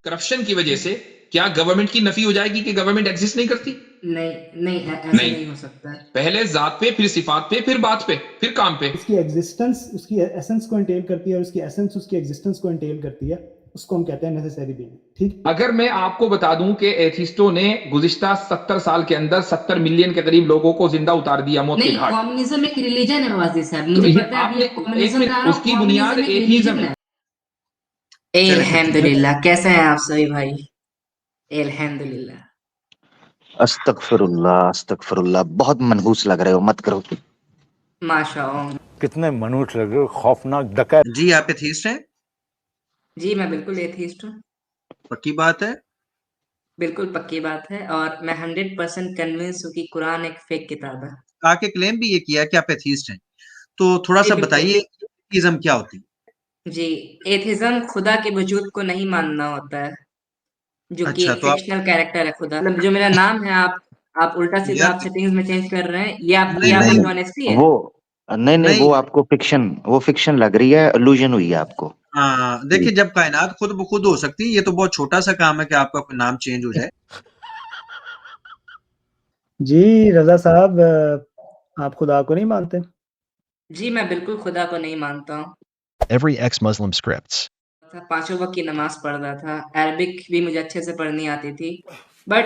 Corruption की वजह से क्या गवर्नमेंट की नफी हो जाएगी कि गवर्नमेंट एग्जिस्ट नहीं करती? नहीं नहीं, ऐसा नहीं, नहीं हो सकता है। पहले जात पे, फिर सिफात पे, फिर बात पे, फिर काम पे। उसकी एग्जिस्टेंस उसकी एसेंस को इंटेल करती है, और उसकी एसेंस उसकी एग्जिस्टेंस को इंटेल करती है, उसको हम कहते हैं नेसेसरी बीइंग। ठीक। अगर मैं आपको बता दूं कि एथिस्टों ने गुज़िश्ता 70 साल के अंदर 70 मिलियन के करीब लोगों को जिंदा उतार दिया मौत के नहीं, घाट, कम्युनिज्म एक रिलीजन है वाजी साहब, तो मुझे ये पता है आप ये आपने एक कम्युनिज्म पे आ मिनट, रहा हो, उसकी बुनियाद कम्युनिज्म एक एथिज्म रिलीजन है। है। चले फिर ठीक है। अल्हम्दुलिल्लाह, कैसे हैं आप सभी भाई? अल्हम्दुलिल्लाह। अस्तगफिरुल्लाह अस्तगफिरुल्लाह, बहुत मनहूस लग रहे हो, मत करो। माशाअल्लाह। कितने मनुष्य लग रहे हो, खौफनाक डकैत। जी आप एथीस्ट हैं? जी मैं बिल्कुल एथीस्ट हूँ। पक्की बात है? बिल्कुल पक्की बात है, और मैं 100% कन्विंस हूँ कि कुरान एक फेक किताब है। आके क्लेम भी ये किया कि आप एथीस्ट हैं। तो थोड़ा जी सा बिल्कुल। बताइए एथीज्म क्या होती है? जी, एथिज्म खुदा के वजूद को नहीं मानना होता है, जो कि अच्छा एक तो आप फिक्शनल कैरेक्टर है खुदा। मतलब जो मेरा नाम है, आप उल्टा-सीधा यार आप सेटिंग्स में चेंज कर रहे हैं, ये नहीं आपकी नहीं नहीं, ऑनेस्टी है? वो नहीं नहीं, नहीं वो आपको फिक्शन, वो फिक्शन लग रही है, इल्यूजन हुई है आपको। हाँ जी। देखिए, जब कायनात खुद ब खुद हो सकती है, ये तो बहुत छोटा सा काम है कि आपका कोई नाम चेंज हो जाए। जी रजा साहब, आप खुदा को नहीं मानते? जी, मैं बिल्कुल खुदा को नहीं मानता हूँ। Every ex-Muslim scripts. पाँचों वक़्त की नमाज़ पढ़ता था, अरबिक भी मुझे अच्छे से पढ़नी आती थी। बट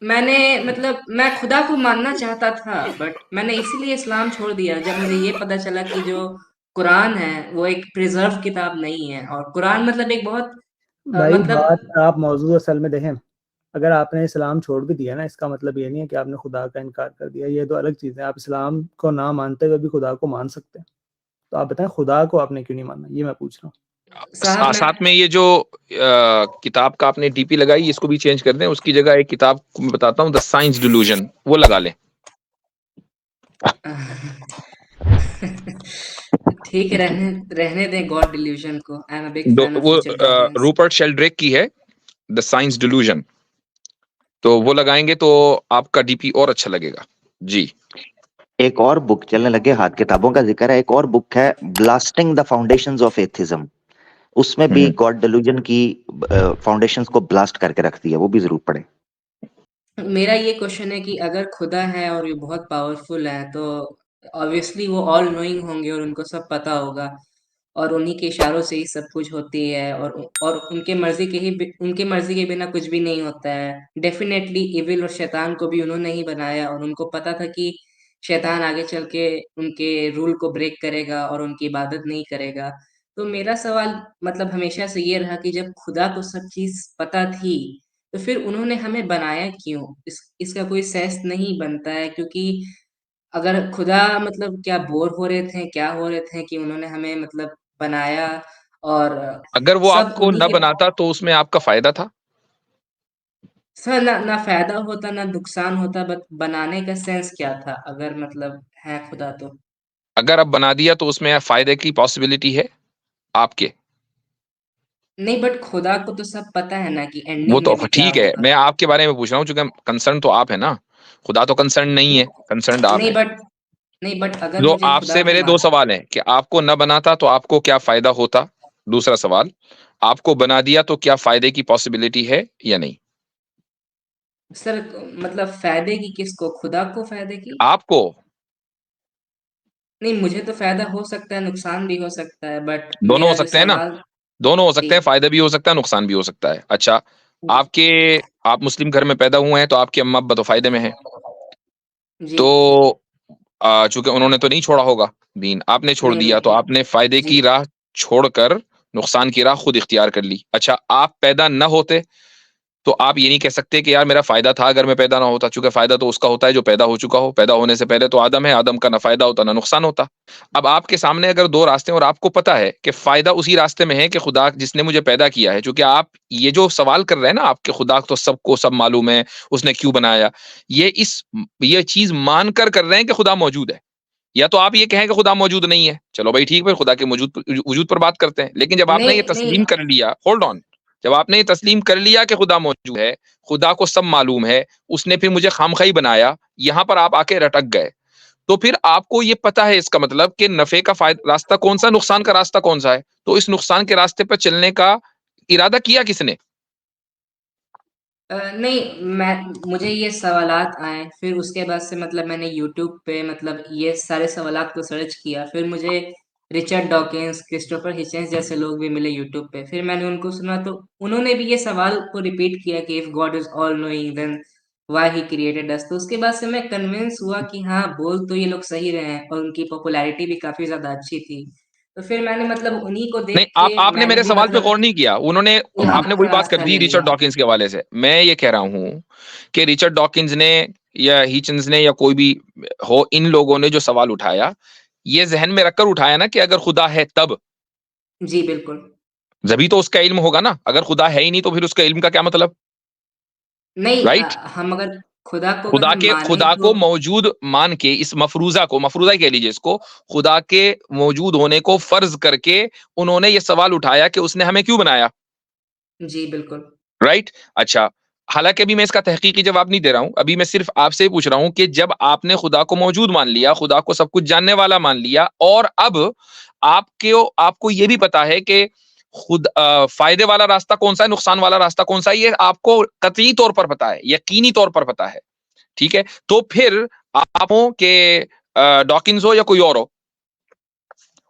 मैंने मतलब मैं खुदा को मानना चाहता था, बट मैंने इसीलिए इस्लाम छोड़ दिया जब मुझे ये पता चला कि जो कुरान है, वो एक प्रिज़र्व किताब नहीं है, और कुरान मतलब एक बहुत भाई मतलब बात आप मौजूद असल में देखें, अगर आपने इस्लाम छोड़ भी दिया ना, इसका मतलब ये नहीं है कि आपने खुदा का इनकार कर दिया। ये तो अलग चीज़ है। आप इस्लाम को ना मानते हुए भी खुदा को मान सकते हैं। तो आप बताएं, खुदा को आपने क्यों नहीं मानना, ये मैं पूछ रहा हूँ। साहब मैं साथ में ये जो किताब का आपने डीपी लगाई, इसको भी चेंज कर दें, उसकी जगह एक किताब को मैं बताता हूँ, द साइंस डिल्यूजन, वो लगा लें। ठीक है, रहने रहने दें गॉड डिल्यूजन को। I am a big fan of वो रिचर्ड डॉकिंस। रूपर्ट शेल्ड्रेक की है, द साइंस डिल्यूजन, तो वो लगाएंगे तो आपका डीपी और अच्छा लगेगा जी। एक और बुक चलने लगे, हाथ किताबों का जिक्र है, एक और बुक है blasting the foundations of atheism. उसमें भी गॉड डेल्यूजन की फाउंडेशंस को ब्लास्ट करके रख दिया, वो भी जरूर पढ़े। मेरा ये क्वेश्चन है कि अगर खुदा है और ये बहुत पावरफुल है, तो ऑब्वियसली वो ऑल नोइंग होंगे और उनको सब पता होगा, और उन्हीं के इशारों से ही सब कुछ होती है, और उनके मर्जी के बिना कुछ भी नहीं होता है। डेफिनेटली इविल और शैतान को भी उन्होंने ही बनाया, और उनको पता था कि शैतान आगे चल के उनके रूल को ब्रेक करेगा और उनकी इबादत नहीं करेगा। तो मेरा सवाल मतलब हमेशा से ये रहा कि जब खुदा को सब चीज़ पता थी, तो फिर उन्होंने हमें बनाया क्यों? इसका कोई सेंस नहीं बनता है, क्योंकि अगर खुदा मतलब क्या बोर हो रहे थे, क्या हो रहे थे कि उन्होंने हमें मतलब बनाया, और अगर वो सब आपको उन्हीं न के बनाता तो उसमें आपका फायदा था? सर, ना फ़ायदा होता, ना नुकसान होता, बट बनाने का सेंस क्या था अगर मतलब है खुदा तो? अगर अब बना दिया तो उसमें फायदे की पॉसिबिलिटी है आपके? नहीं, बट खुदा को तो सब पता है ना कि वो एंडिंग तो में भी क्या ठीक है, होगा। मैं आपके बारे में पूछ रहा हूँ, चूंकि कंसर्न तो आप है ना, खुदा तो कंसर्न नहीं है, कंसर्न आप नहीं है। बट नहीं बट अगर जो मुझे खुदा आपसे को मेरे दो मान सवाल हैं कि आपको न बनाता तो आपको क्या फायदा होता, दूसरा सवाल आपको बना दिया तो क्या फायदे की पॉसिबिलिटी है या नहीं? सर, मतलब फ़ायदे की किसको? खुदा को फ़ायदे की? आपको। नहीं, मुझे तो फ़ायदा हो सकता है, नुकसान भी हो सकता है, बट दोनों हो मेरा जो सकते हैं ना, सवाल। दोनों हो जी, सकते हैं, फायदा भी हो सकता है, नुकसान भी हो सकता है। अच्छा, आपके आप मुस्लिम घर में पैदा हुए हैं तो आपकी अम्मा अब्बा तो फायदे में है, जी, तो चूंकि उन्होंने तो नहीं छोड़ा होगा दीन, आपने छोड़ नहीं, दिया, तो नहीं, आपने फायदे जी। की राह छोड़कर नुकसान की राह खुद इख्तियार कर ली। अच्छा, आप पैदा न होते तो आप ये नहीं कह सकते कि यार मेरा फायदा था अगर मैं पैदा ना होता, चूंकि फायदा तो उसका होता है जो पैदा हो चुका हो। पैदा होने से पहले तो आदम है, आदम का ना फायदा होता ना नुकसान होता। अब आपके सामने अगर दो रास्ते हैं और आपको पता है कि फायदा उसी रास्ते में है कि खुदा जिसने मुझे पैदा किया है, चूंकि आप ये जो सवाल कर रहे हैं ना, आपके खुदा तो सबको सब मालूम है, उसने क्यों बनाया, ये चीज मानकर कर रहे हैं कि खुदा मौजूद है। या तो आप ये कहें कि खुदा मौजूद नहीं है, चलो भाई ठीक है, खुदा के वजूद पर बात करते हैं। लेकिन जब आपने ये नहीं, नहीं, तस्लीम कर लिया, होल्ड ऑन, जब आपने ये तस्लीम कर लिया कि खुदा मौजूद है, खुदा को सब मालूम है, उसने फिर मुझे खामखाई बनाया, यहां पर आप आके रटक गए, तो फिर आपको ये पता है इसका मतलब कि नफे का फायदा रास्ता कौन सा, नुकसान का रास्ता कौन सा है, तो इस नुकसान के रास्ते पर चलने का इरादा किया किसने? नहीं, मुझे ये सवालात आए, फिर उसके बाद से मतलब मैंने यूट्यूब पे मतलब ये सारे सवालात को सर्च किया, फिर मुझे रिचर्ड डॉकिंस, क्रिस्टोफर हिचेंस जैसे लोग भी मिले यूट्यूब पे, फिर मैंने उनको सुना तो उन्होंने भी ये सवाल को रिपीट किया कि if God is all knowing then why he created us. तो उसके बाद से मैं कन्विंस हुआ कि हाँ, बोल तो ये लोग सही रहे हैं और उनकी पॉपुलैरिटी भी काफ़ी ज़्यादा अच्छी थी। तो फिर मैंने मतलब उन्हीं को नहीं, देख के आपने मैंने मेरे भी सवाल पे मतलब गौर नहीं किया। उन्होंने आपने वही बात कर रास्ता दी ले रिचर्ड लिया। डॉकिंस के हवाले से। मैं ये कह रहा हूँ कि रिचर्ड डॉकिंस ने या हिचन्स ने या कोई भी हो, इन लोगों ने जो सवाल उठाया, ये ज़हन में रखकर उठाया ना कि अगर खुदा है तब, जी, बिल्कुल। जभी तो उसका इल्म होगा ना। अगर खुदा है ही नहीं तो फिर उसका इल्म का क्या मतलब, नहीं राइट? हम अगर खुदा को अगर हम माने खुदा तो को मौजूद मान के, इस मफरूजा ही कह लीजिए इसको, खुदा के मौजूद होने को फर्ज करके उन्होंने ये सवाल उठाया कि उसने हमें क्यों बनाया, जी, बिल्कुल। राइट? अच्छा, हालांकि अभी मैं इसका तहकीकी जवाब नहीं दे रहा हूं, अभी मैं सिर्फ आपसे पूछ रहा हूं कि जब आपने खुदा को मौजूद मान लिया, खुदा को सब कुछ जानने वाला मान लिया, और अब आपको ये भी पता है कि फायदे वाला रास्ता कौन सा है, नुकसान वाला रास्ता कौन सा है, ये आपको कतई तौर पर पता है, यकीनी तौर पर पता है, ठीक है? तो फिर आप हो के डॉकिंस हो या कोई और हो,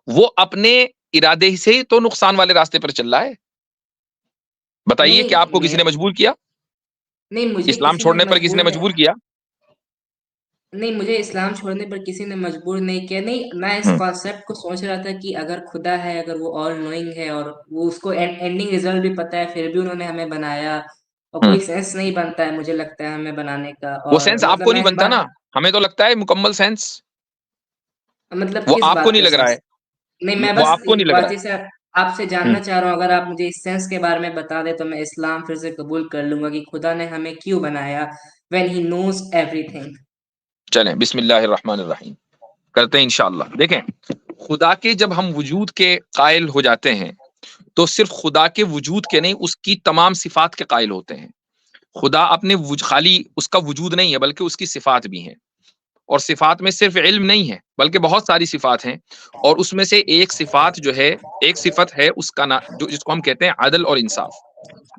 वो अपने इरादे से ही तो नुकसान वाले रास्ते पर चल रहा है। बताइए, क्या नहीं आपको किसी मैं ने मजबूर किया? नहीं मुझे इस्लाम किसी ने छोड़ने पर किसी ने मजबूर मजबूर किया? नहीं मुझे इस्लाम छोड़ने पर किसी ने मजबूर नहीं किया। नहीं, मैं इस हम्म, कॉन्सेप्ट को सोच रहा था कि अगर खुदा है, अगर वो ऑल नोइंग है और वो उसको एंडिंग रिजल्ट भी पता है, फिर भी उन्होंने हमें बनाया और हम्म। कोई सेंस नहीं बनता है मुझे लगता है हमें बनाने का। वो और सेंस मतलब आपको नहीं मैं इस बनता ना, बात हमें तो लगता है मुकम्मल सेंस। मतलब वो किस आपको बात नहीं का लग रहा सेंस? है, नहीं, मैं वो बस आपको नहीं एक लग बात रहा है। जैसे आपसे जानना हम्म, चाह रहा हूँ, अगर आप मुझे इस सेंस के बारे में बता दें तो मैं इस्लाम फिर से कबूल कर लूँगा कि खुदा ने हमें क्यों बनाया व्हेन ही नोज़ एवरीथिंग। चलें बिस्मिल्लाहिर रहमानिर रहीम करते हैं इंशाअल्लाह। देखें, खुदा के जब हम वजूद के कायल हो जाते हैं, तो सिर्फ खुदा के वजूद के नहीं, उसकी तमाम सिफात के कायल होते हैं। खुदा अपने खाली उसका वजूद नहीं है, बल्कि उसकी सिफात भी हैं। और सिफात में सिर्फ इल्म नहीं है, बल्कि बहुत सारी सिफात हैं। और उसमें से एक सिफात जो है, एक सिफत है उसका ना, जो जिसको हम कहते हैं अदल और इंसाफ।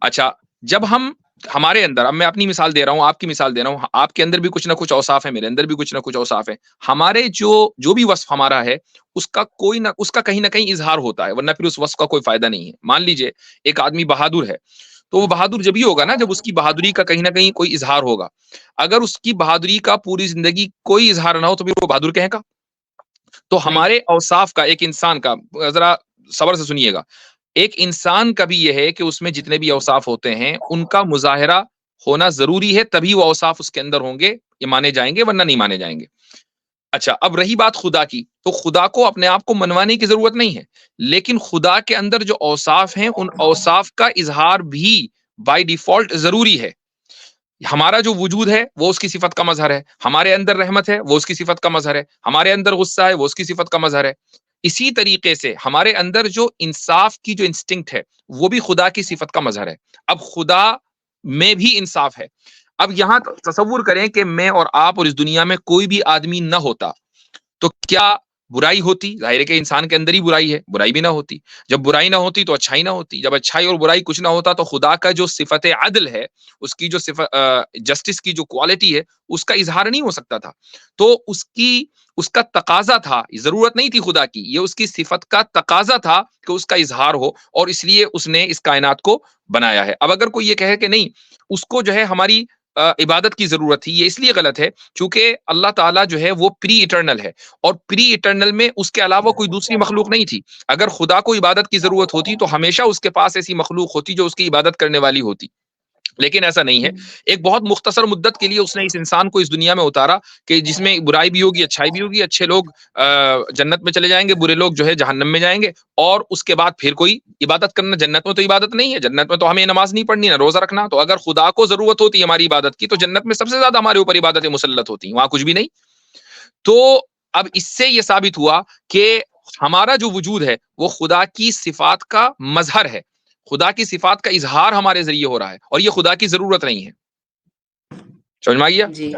अच्छा, जब हम हमारे अंदर, अब मैं अपनी मिसाल दे रहा हूँ, आपकी मिसाल दे रहा हूँ, आपके अंदर भी कुछ ना कुछ औसाफ है, मेरे अंदर भी कुछ ना कुछ औसाफ है। हमारे जो जो भी वस्फ हमारा है, उसका कहीं ना कहीं इजहार होता है, वरना फिर उस वस्फ का कोई फायदा नहीं है। मान लीजिए एक आदमी बहादुर है, तो वो बहादुर जब ही होगा ना, जब उसकी बहादुरी का कहीं ना कहीं कोई इजहार होगा। अगर उसकी बहादुरी का पूरी जिंदगी कोई इजहार ना हो, तो फिर वो बहादुर कहेगा? तो नहीं, हमारे औसाफ का, एक इंसान का, जरा सबर से सुनिएगा, एक इंसान का भी यह है कि उसमें जितने भी औसाफ होते हैं, उनका मुजाहिरा होना जरूरी है, तभी वो औसाफ उसके अंदर होंगे, ये माने जाएंगे, वरना नहीं माने जाएंगे। अच्छा, अब रही बात खुदा की, तो खुदा को अपने आप को मनवाने की जरूरत नहीं है, लेकिन खुदा के अंदर जो औसाफ हैं, उन औसाफ का इजहार भी बाय डिफॉल्ट जरूरी है। हमारा जो वजूद है वो उसकी सिफत का मजहर है, हमारे अंदर रहमत है वो उसकी सिफत का मजहर है, हमारे अंदर गुस्सा है वो उसकी सिफत का मजहर है। इसी तरीके से हमारे अंदर जो इंसाफ की जो इंस्टिंक्ट है, वो भी खुदा की सिफत का मजहर है। अब खुदा में भी इंसाफ है। अब यहां तसव्वुर करें कि मैं और आप और इस दुनिया में कोई भी आदमी न होता, तो क्या बुराई होती? जाहिर है कि इंसान के अंदर ही बुराई है, बुराई भी ना होती। जब बुराई ना होती तो अच्छाई ना होती, जब अच्छाई और बुराई कुछ ना होता तो खुदा का जो सिफत अदल है, उसकी जो सिफत जस्टिस की जो क्वालिटी है, उसका इजहार नहीं हो सकता था। तो उसका तकाजा था, जरूरत नहीं थी खुदा की, ये उसकी सिफत का तकाजा था कि उसका इजहार हो, और इसलिए उसने इस कायनात को बनाया है। अब अगर कोई ये कहे कि नहीं, उसको जो है हमारी इबादत की जरूरत थी, ये इसलिए गलत है क्योंकि अल्लाह ताला जो है वो प्री इटर्नल है, और प्री इटर्नल में उसके अलावा कोई दूसरी मखलूक नहीं थी। अगर खुदा को इबादत की जरूरत होती तो हमेशा उसके पास ऐसी मखलूक होती जो उसकी इबादत करने वाली होती, लेकिन ऐसा नहीं है। एक बहुत मुख्तसर मुद्दत के लिए उसने इस इंसान को इस दुनिया में उतारा कि जिसमें बुराई भी होगी, अच्छाई भी होगी, अच्छे लोग जन्नत में चले जाएंगे, बुरे लोग जो है जहन्नम में जाएंगे, और उसके बाद फिर कोई इबादत करना। जन्नत में तो इबादत नहीं है, जन्नत में तो हमें नमाज नहीं पढ़नी, ना रोजा रखना। तो अगर खुदा को जरूरत होती है हमारी इबादत की, तो जन्नत में सबसे ज्यादा हमारे ऊपर इबादतें मुसल्लत होती, वहां कुछ भी नहीं। तो अब इससे यह साबित हुआ कि हमारा जो वजूद है वो खुदा की सिफात का मजहर है, खुदा की सिफात का इजहार हमारे जरिए हो रहा है, और ये खुदा की जरूरत नहीं है। समझ में आ गया? जी।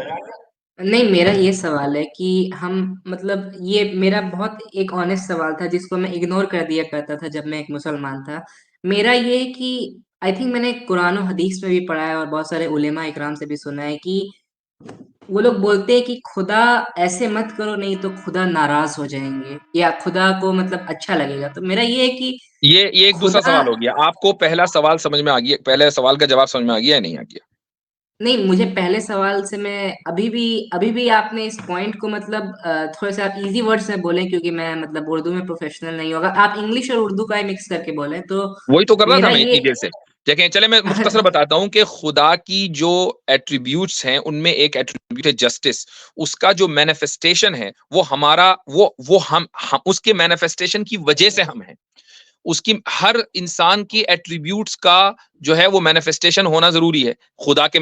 नहीं, मेरा ये सवाल है कि हम मतलब ये मेरा बहुत एक ऑनेस्ट सवाल था जिसको मैं इग्नोर कर दिया करता था जब मैं एक मुसलमान था। मेरा ये है कि आई थिंक मैंने कुरान और हदीस में भी पढ़ा है और बहुत सारे उलेमा इकराम से भी सुना है कि वो लोग बोलते हैं कि खुदा ऐसे मत करो नहीं तो खुदा नाराज हो जाएंगे या खुदा को मतलब अच्छा लगेगा। तो मेरा ये है कि ये एक दूसरा खुदा सवाल हो गया। आपको पहला सवाल समझ में आ गया, पहले सवाल का जवाब समझ में आ गया या नहीं आ गया? नहीं, मुझे पहले सवाल से मैं अभी भी आपने इस पॉइंट को मतलब थोड़े-से आप ईज़ी वर्ड्स में बोले क्योंकि मैं मतलब उर्दू में प्रोफेशनल नहीं हूँ। अगर आप इंग्लिश और उर्दू का ही मिक्स करके बोले तो वही तो कर रहा था मेरा मैं ये इतनी देर से। देखें, चले मैं मुख्तसर बताता हूँ कि खुदा की जो एट्रीब्यूट्स हैं उनमें एक एट्रीब्यूट है जस्टिस। उसका जो मैनिफेस्टेशन है वो हमारा वो हम उसके मैनिफेस्टेशन की वजह से हम हैं। उसकी हर इंसान की एट्रीब्यूट्स का जो है वो मैनिफेस्टेशन होना जरूरी है। खुदा के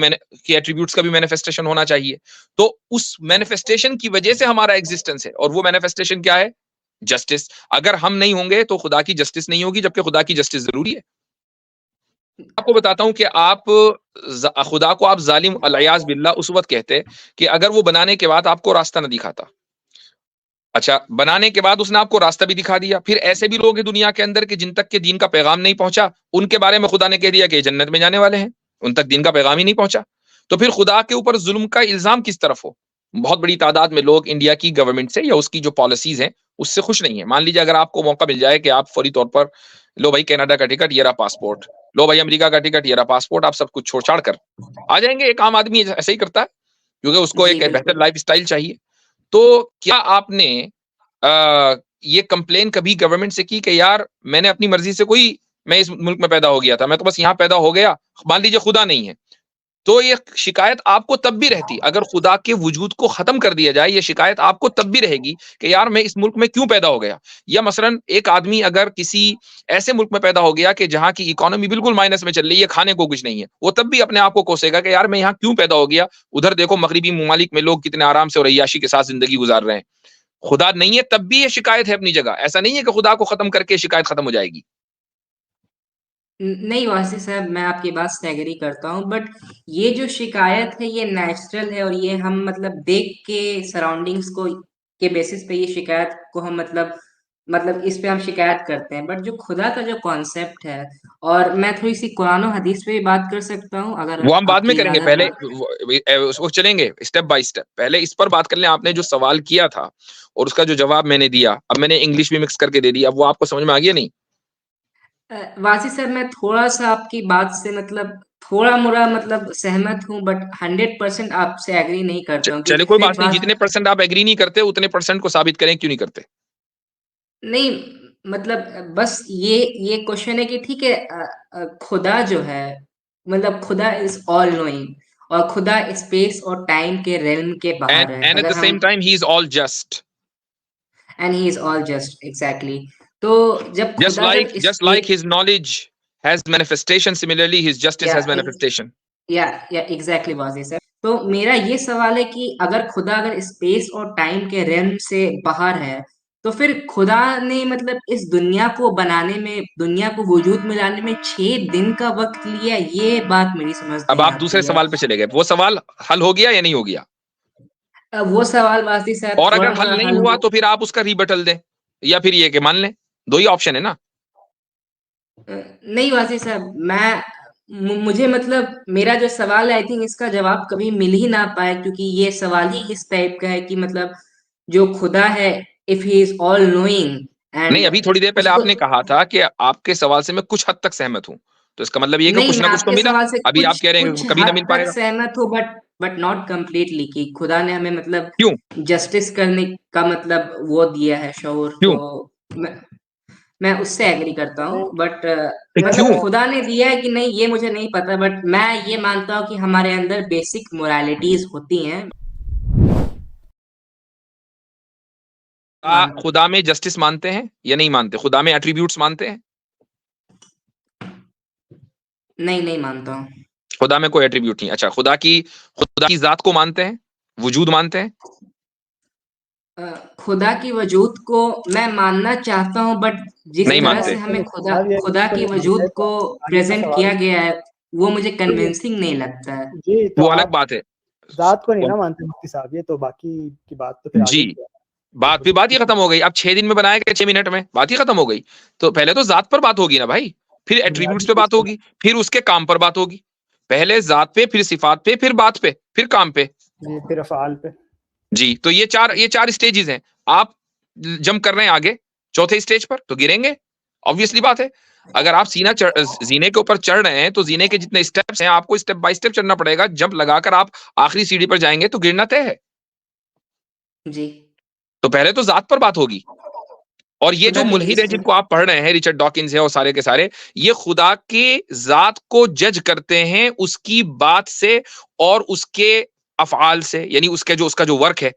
एट्रीब्यूट्स का भी मैनिफेस्टेशन होना चाहिए। तो उस मैनिफेस्टेशन की वजह से हमारा एग्जिस्टेंस है और वो मैनिफेस्टेशन क्या है? जस्टिस। अगर हम नहीं होंगे तो खुदा की जस्टिस नहीं होगी, जबकि खुदा की जस्टिस जरूरी है। आपको बताता हूं कि आप खुदा को आप जालिम अलियाज बिल्लाह उस वक्त कहते कि अगर वो बनाने के बाद आपको रास्ता न दिखाता। अच्छा, बनाने के बाद उसने आपको रास्ता भी दिखा दिया। फिर ऐसे भी लोग हैं दुनिया के अंदर कि जिन तक के दीन का पैगाम नहीं पहुंचा, उनके बारे में खुदा ने कह दिया कि जन्नत में जाने वाले हैं, उन तक दीन का पैगाम ही नहीं पहुंचा। तो फिर खुदा के ऊपर जुल्म का इल्जाम किस तरफ हो? बहुत बड़ी तादाद में लोग इंडिया की गवर्नमेंट से या उसकी जो पॉलिसीज हैं उससे खुश नहीं है। मान लीजिए अगर आपको मौका मिल जाए कि आप फौरी तौर पर लो भाई कनाडा का टिकट, ये रहा पासपोर्ट, लो भाई अमेरिका का टिकट, ये रहा पासपोर्ट, आप सब कुछ छोड़ छाड़ कर आ जाएंगे। एक आम आदमी ऐसे ही करता है क्योंकि उसको जी, एक बेहतर बिल्कुल। लाइफ स्टाइल चाहिए। तो क्या आपने ये कंप्लेन कभी गवर्नमेंट से की कि यार मैंने अपनी मर्जी से मैं इस मुल्क में पैदा हो गया था, मैं तो बस यहाँ पैदा हो गया, मान लीजिए खुदा नहीं है, तो ये शिकायत आपको तब भी रहती। अगर खुदा के वजूद को खत्म कर दिया जाए, ये शिकायत आपको तब भी रहेगी कि यार मैं इस मुल्क में क्यों पैदा हो गया। या मसलन एक आदमी अगर किसी ऐसे मुल्क में पैदा हो गया कि जहां की इकोनॉमी बिल्कुल माइनस में चल रही है, खाने को कुछ नहीं है, वो तब भी अपने आप को कोसेगा कि यार मैं यहाँ क्यों पैदा हो गया। उधर देखो मगरिबी ममालिक में लोग कितने आराम से और अय्याशी के साथ जिंदगी गुजार रहे हैं। खुदा नहीं है तब भी ये शिकायत है अपनी जगह। ऐसा नहीं है कि खुदा को खत्म करके शिकायत खत्म हो जाएगी। नहीं वासी साहब, मैं आपकी बात से एग्री करता हूँ बट ये जो शिकायत है ये नेचुरल है और ये हम मतलब देख के सराउंडिंग्स को के बेसिस पे ये शिकायत को हम मतलब इस पे हम शिकायत करते हैं। बट जो खुदा का जो कॉन्सेप्ट है, और मैं थोड़ी सी कुरान और हदीस पे भी बात कर सकता हूँ अगर वो हम बाद में आपकी करेंगे, इजाजत पहले हो। उसको चलेंगे स्टेप बाय स्टेप। पहले इस पर बात कर लें। आपने जो सवाल किया था और उसका जो जवाब मैंने दिया, अब मैंने इंग्लिश भी मिक्स करके दे दी, अब वो आपको समझ में आ गया नहीं? वासी साहब, मैं थोड़ा सा आपकी बात से मतलब थोड़ा मोड़ा मतलब सहमत हूँ बट 100% आपसे एग्री नहीं करता हूँ चले क्योंकि कोई फिर बात नहीं, बात जितने परसेंट आप एग्री नहीं करते उतने परसेंट को साबित करें, क्यों नहीं करते? नहीं मतलब बस ये क्वेश्चन है कि ठीक है, खुदा जो है मतलब खुदा इज ऑल नोइंग और खुदा स्पेस और टाइम के रेल्म के बाहर है एंड एट द अगर सेम हम time he is all just. And he is all just exactly. तो जब खुदा जब Just like his knowledge has manifestation, similarly his justice या has manifestation. या एग्जैक्टली वाजी सर। तो मेरा ये सवाल है कि अगर खुदा अगर स्पेस और टाइम के रेल्म से बाहर है तो फिर खुदा ने मतलब इस दुनिया को बनाने में, दुनिया को वजूद में लाने में 6 दिन का वक्त लिया। ये बात मेरी समझ अब नहीं आप दूसरे आती है। सवाल पे चले गए। वो सवाल हल हो गया या नहीं हो गया? वो सवाल वासी साहब और थोड़ा अगर हल सा नहीं हल हुआ हो। तो फिर आप उसका रिबटल दें या फिर ये कि मान लें। दो ही ऑप्शन है ना। नहीं वासी साहब, मुझे मतलब मेरा जो सवाल है आई थिंक इसका जवाब कभी मिल ही ना पाए क्योंकि ये सवाल ही इस टाइप का है कि मतलब जो खुदा है, if he is all knowing नहीं, एंड अभी थोड़ी देर पहले उसको। आपने कहा था कि आपके सवाल से मैं कुछ हद तक सहमत हूं, तो इसका मतलब ये कि नहीं, कुछ मैं ना कुछ तो आपके मिला। सवाल से अभी आप कुछ कह रहे हैं कुछ कि कभी ना हद मिल तक पाएगा। सहमत हूँ बट नॉट कंप्लीटली कि खुदा ने हमें मतलब क्यों? जस्टिस करने का मतलब वो दिया है शऊर। क्यों? तो मैं उससे एग्री करता हूँ बट क्यों? मतलब खुदा ने दिया है कि नहीं ये मुझे नहीं पता बट मैं ये मानता हूँ कि हमारे अंदर बेसिक मोरालिटीज होती हैं। खुदा में जस्टिस मानते हैं या नहीं मानते? खुदा में एट्रीब्यूट्स मानते हैं? नहीं मानता हूँ। खुदा में कोई एट्रीब्यूट नहीं। अच्छा, खुदा की जात को मानते हैं? वजूद मानते हैं? खुदा की वजूद को मैं मानना चाहता हूँ बट जिस नहीं तरह मानते। से हमें खुदा साहब ये खुदा तो की नहीं मानते वजूद तो को आगे का प्रेजेंट सवाल। किया गया है वो मुझे जी कन्विंसिंग नहीं लगता है। जी, तो वो अलग आप बात है। जात को नहीं ना मानते मुफ्ती साहब, ये तो बाकी की बात तो फिर आगे जी, की है। बात ही खत्म हो गई। अब 6 दिन में बनाया गया 6 मिनट में बात ही खत्म हो गई। तो पहले तो जात पर बात होगी ना भाई। फिर एट्रीब्यूट्स पे बात होगी, फिर उसके काम पर बात होगी। पहले जात पे, फिर सिफात पे, फिर बात पे, फिर काम पे जी, फिर अफ़आल पे। जी। तो ये चार स्टेजेस हैं। आप जंप कर रहे हैं आगे चौथे स्टेज पर तो गिरेंगे, ऑब्वियसली बात है। अगर आप जीने के ऊपर चढ़ रहे हैं तो जीने के जितने स्टेप्स हैं आपको स्टेप बाय स्टेप चढ़ना पड़ेगा। जंप लगाकर आप आखिरी सीढ़ी पर जाएंगे तो गिरना तय है। जी। तो पहले तो जात पर बात होगी। और ये जो खुदा के मुल्हिद है एग्जिस्टेंस जिनको आप पढ़ रहे हैं, रिचर्ड डॉकिंस है और सारे के सारे, ये खुदा के जात को जज करते हैं उसकी बात से और उसके अफआल से, यानी उसका जो वर्क है,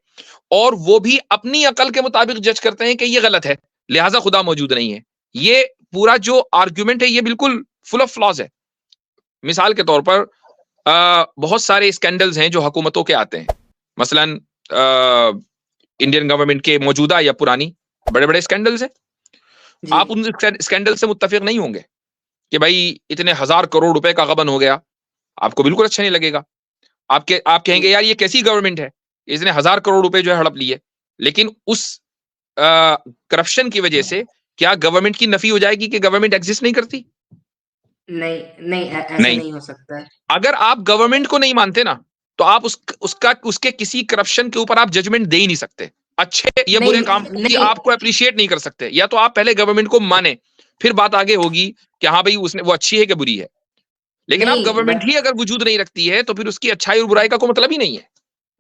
और वो भी अपनी अकल के मुताबिक जज करते हैं कि ये गलत है, लिहाजा खुदा मौजूद नहीं है। ये पूरा जो आर्ग्यूमेंट है ये बिल्कुल फुल ऑफ फ्लॉज है। मिसाल के तौर पर बहुत सारे स्कैंडल्स हैं जो हुकूमतों के आते हैं। मसलन इंडियन गवर्नमेंट के मौजूदा या पुरानी बड़े बड़े स्कैंडल्स हैं। जी। आप उन स्कैंडल से मुत्तफिक नहीं होंगे कि भाई इतने 1000 करोड़ रुपए का गबन हो गया, आपको बिल्कुल अच्छा नहीं लगेगा। आप कहेंगे यार ये कैसी गवर्नमेंट है, इसने 1000 करोड़ रुपए जो है हड़प लिए। लेकिन उस करप्शन की वजह से क्या गवर्नमेंट की नफी हो जाएगी कि गवर्नमेंट एग्जिस्ट नहीं करती? नहीं, ऐसा नहीं। नहीं हो सकता है। अगर आप गवर्नमेंट को नहीं मानते ना तो आप उसके किसी करप्शन के ऊपर आप जजमेंट दे ही नहीं सकते। अच्छे या बुरे काम की नहीं, आपको अप्रिशिएट नहीं कर सकते। या तो आप पहले गवर्नमेंट को माने, फिर बात आगे होगी कि हाँ भाई वो अच्छी है कि बुरी है। लेकिन आप नहीं, गवर्नमेंट ही अगर वजूद नहीं रखती है तो फिर उसकी अच्छाई और बुराई का कोई मतलब ही नहीं है,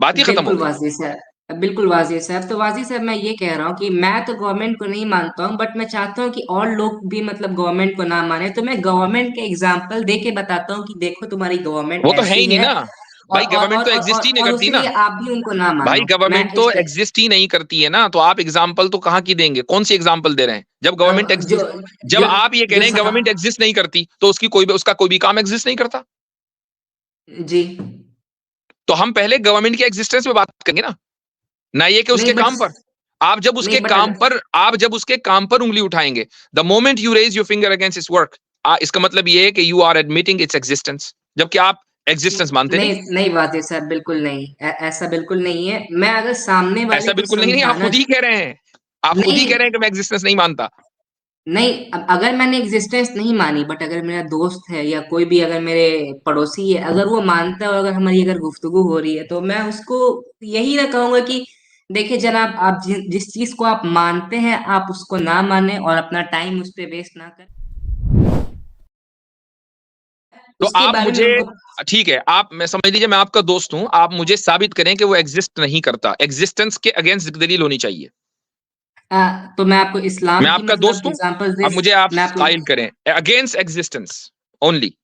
बात ही खत्म हो बिल्कुल गई। वाज़ी साहब, बिल्कुल वाज़ी साहब। तो वाज़ी साहब, मैं ये कह रहा हूँ कि मैं तो गवर्नमेंट को नहीं मानता हूँ, बट मैं चाहता हूँ कि और लोग भी मतलब गवर्नमेंट को ना माने। तो मैं गवर्नमेंट के एग्जांपल दे के बताता हूँ कि देखो तुम्हारी गवर्नमेंट वो तो है ऐसी ही नहीं है, ना भाई, गवर्नमेंट तो एग्जिस्ट ही नहीं और करती उसी ना लिए आप भी उनको ना भाई। मानो। मैं गवर्नमेंट तो एग्जिस्ट ही नहीं करती है ना, तो आप एग्जाम्पल तो कहाँ की देंगे? कौन सी एग्जाम्पल दे रहे हैं जब गवर्नमेंट जो एग्जिस्ट? जब जो आप ये कह जो रहे हैं गवर्नमेंट एग्जिस्ट नहीं करती तो उसका कोई भी काम एग्जिस्ट नहीं करता। जी। तो हम पहले गवर्नमेंट के एग्जिस्टेंस पे बात करेंगे ना ये कि नहीं उसके बट काम पर। आप जब उसके नहीं बट काम पर उंगली उठाएंगे, the moment you raise your finger against its work, इसका मतलब ये है कि you are admitting its existence, जबकि आप एग्जिस्टेंस मानते नहीं। नहीं वाजिब साहब, बिल्कुल नहीं। ऐसा बिल्कुल नहीं है। मैं अगर सामने वाले ऐसा को बिल्कुल नहीं, आप समझाना खुद ही कह रहे हैं, आप खुद ही नहीं कह रहे हैं कि मैं एग्जिस्टेंस नहीं मानता। नहीं, अब अगर मैंने एग्जिस्टेंस नहीं मानी, बट अगर मेरा दोस्त है या कोई भी अगर मेरे पड़ोसी है, अगर वो मानता है और अगर हमारी अगर गुफ्तगू हो रही है, तो मैं उसको यही ना कहूंगा कि देखिए जनाब, आप जिस चीज को आप मानते हैं आप उसको ना माने और अपना टाइम उस पर वेस्ट ना करें। तो उसके आप बारे में मुझे, उनको ठीक है, मैं समझ लीजिए मैं आपका दोस्त हूं, आप मुझे साबित करें कि वो एग्जिस्ट नहीं करता। एग्जिस्टेंस के अगेंस्ट दलील होनी चाहिए। तो मैं आपको इस्लाम मैं की आपका मतलब दोस्त हूं, एग्जांपल्स दे अब मुझे आप मैं आपको कायल करें अगेंस्ट एग्जिस्टेंस ओनली।